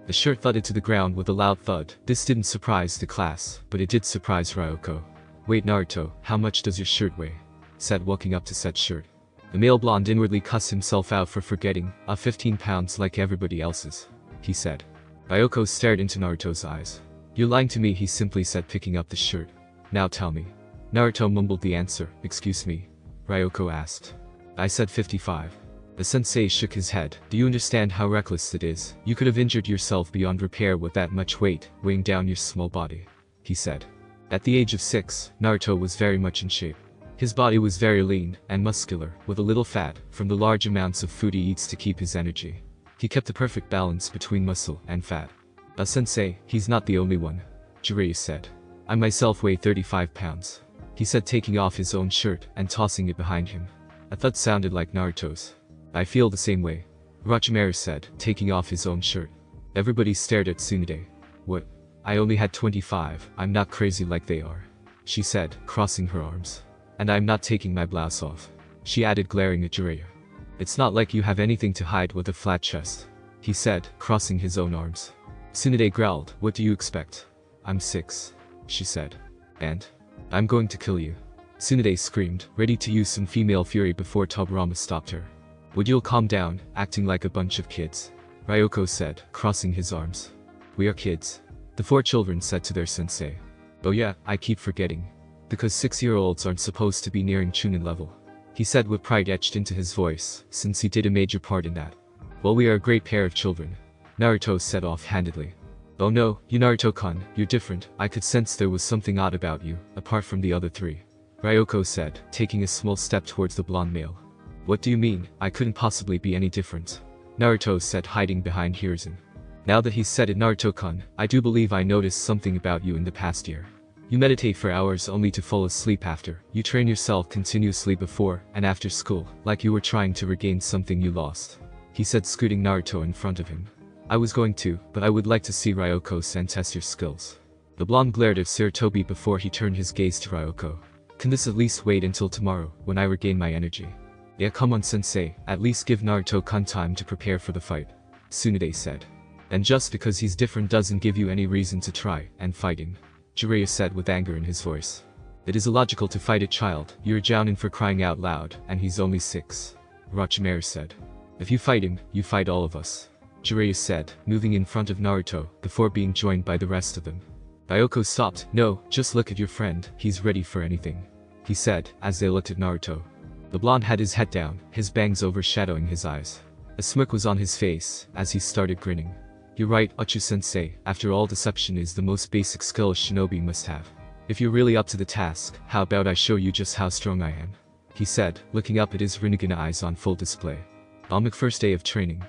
The shirt thudded to the ground with a loud thud. This didn't surprise the class, but it did surprise Ryoko. Wait, Naruto, how much does your shirt weigh? Said, walking up to said shirt. The male blonde inwardly cussed himself out for forgetting. 15 pounds like everybody else's, he said. Ryoko stared into Naruto's eyes. You're lying to me, he simply said, picking up the shirt. Now tell me. Naruto mumbled the answer. Excuse me? Ryoko asked. I said 55. The sensei shook his head. Do you understand how reckless it is? You could have injured yourself beyond repair with that much weight weighing down your small body, he said. At the age of 6, Naruto was very much in shape. His body was very lean and muscular, with a little fat, from the large amounts of food he eats to keep his energy. He kept a perfect balance between muscle and fat. Sensei, he's not the only one, Jiraiya said. I myself weigh 35 pounds, he said, taking off his own shirt and tossing it behind him. A thud sounded like Naruto's. I feel the same way, Orochimaru said, taking off his own shirt. Everybody stared at Tsunade. What? I only had 25, I'm not crazy like they are, she said, crossing her arms. And I'm not taking my blouse off, she added, glaring at Jiraiya. It's not like you have anything to hide with a flat chest, he said, crossing his own arms. Tsunade growled. What do you expect? I'm 6, she said. And? I'm going to kill you, Tsunade screamed, ready to use some female fury before Tobirama stopped her. Would you calm down, acting like a bunch of kids? Ryoko said, crossing his arms. We are kids, the 4 children said to their sensei. Oh yeah, I keep forgetting. Because 6-year-olds aren't supposed to be nearing Chunin level, he said with pride etched into his voice, since he did a major part in that. Well, we are a great pair of children, Naruto said offhandedly. Oh no, you Naruto-kun, you're different. I could sense there was something odd about you, apart from the other 3. Ryoko said, taking a small step towards the blonde male. What do you mean? I couldn't possibly be any different, Naruto said, hiding behind Hiruzen. Now that he's said it, Naruto-kun, I do believe I noticed something about you in the past year. You meditate for hours only to fall asleep after. You train yourself continuously before and after school, like you were trying to regain something you lost, he said, scooting Naruto in front of him. I was going to, but I would like to see Ryoko-san test your skills. The blonde glared at Sarutobi before he turned his gaze to Ryoko. Can this at least wait until tomorrow, when I regain my energy? Yeah, come on sensei, at least give Naruto-kun time to prepare for the fight, Tsunade said. And just because he's different doesn't give you any reason to try and fight him, Jiraiya said with anger in his voice. It is illogical to fight a child, you're a jounin for crying out loud, and he's only 6. Orochimaru said. If you fight him, you fight all of us. Jiraiya said, moving in front of Naruto, before being joined by the rest of them. Ryoko stopped. No, just look at your friend, he's ready for anything. He said, as they looked at Naruto. The blonde had his head down, his bangs overshadowing his eyes. A smirk was on his face, as he started grinning. You're right, Uchu-sensei, after all deception is the most basic skill a shinobi must have. If you're really up to the task, how about I show you just how strong I am? He said, looking up at his Rinnegan eyes on full display. On the first day of training,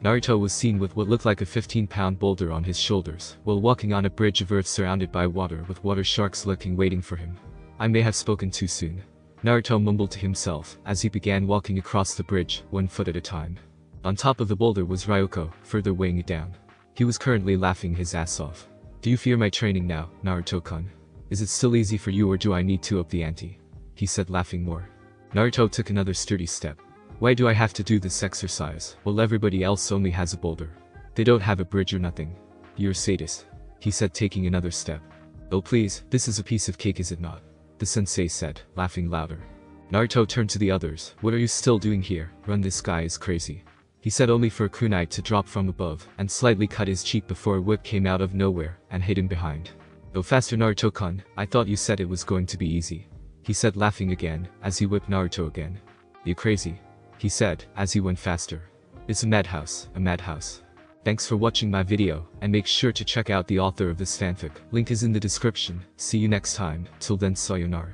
Naruto was seen with what looked like a 15-pound boulder on his shoulders, while walking on a bridge of earth surrounded by water with water sharks lurking waiting for him. I may have spoken too soon. Naruto mumbled to himself, as he began walking across the bridge, 1 foot at a time. On top of the boulder was Ryoko, further weighing it down. He was currently laughing his ass off. Do you fear my training now, Naruto-kun? Is it still easy for you or do I need to up the ante? He said, laughing more. Naruto took another sturdy step. Why do I have to do this exercise, while everybody else only has a boulder? They don't have a bridge or nothing. You're a sadist. He said, taking another step. Oh please, this is a piece of cake is it not? The sensei said, laughing louder. Naruto turned to the others. What are you still doing here? Run, this guy is crazy. He said, only for a kunai to drop from above, and slightly cut his cheek before a whip came out of nowhere, and hit him behind. Go faster, Naruto-kun, I thought you said it was going to be easy. He said, laughing again, as he whipped Naruto again. You crazy? He said, as he went faster. It's a madhouse, a madhouse. Thanks for watching my video, and make sure to check out the author of this fanfic. Link is in the description. See you next time, till then sayonara.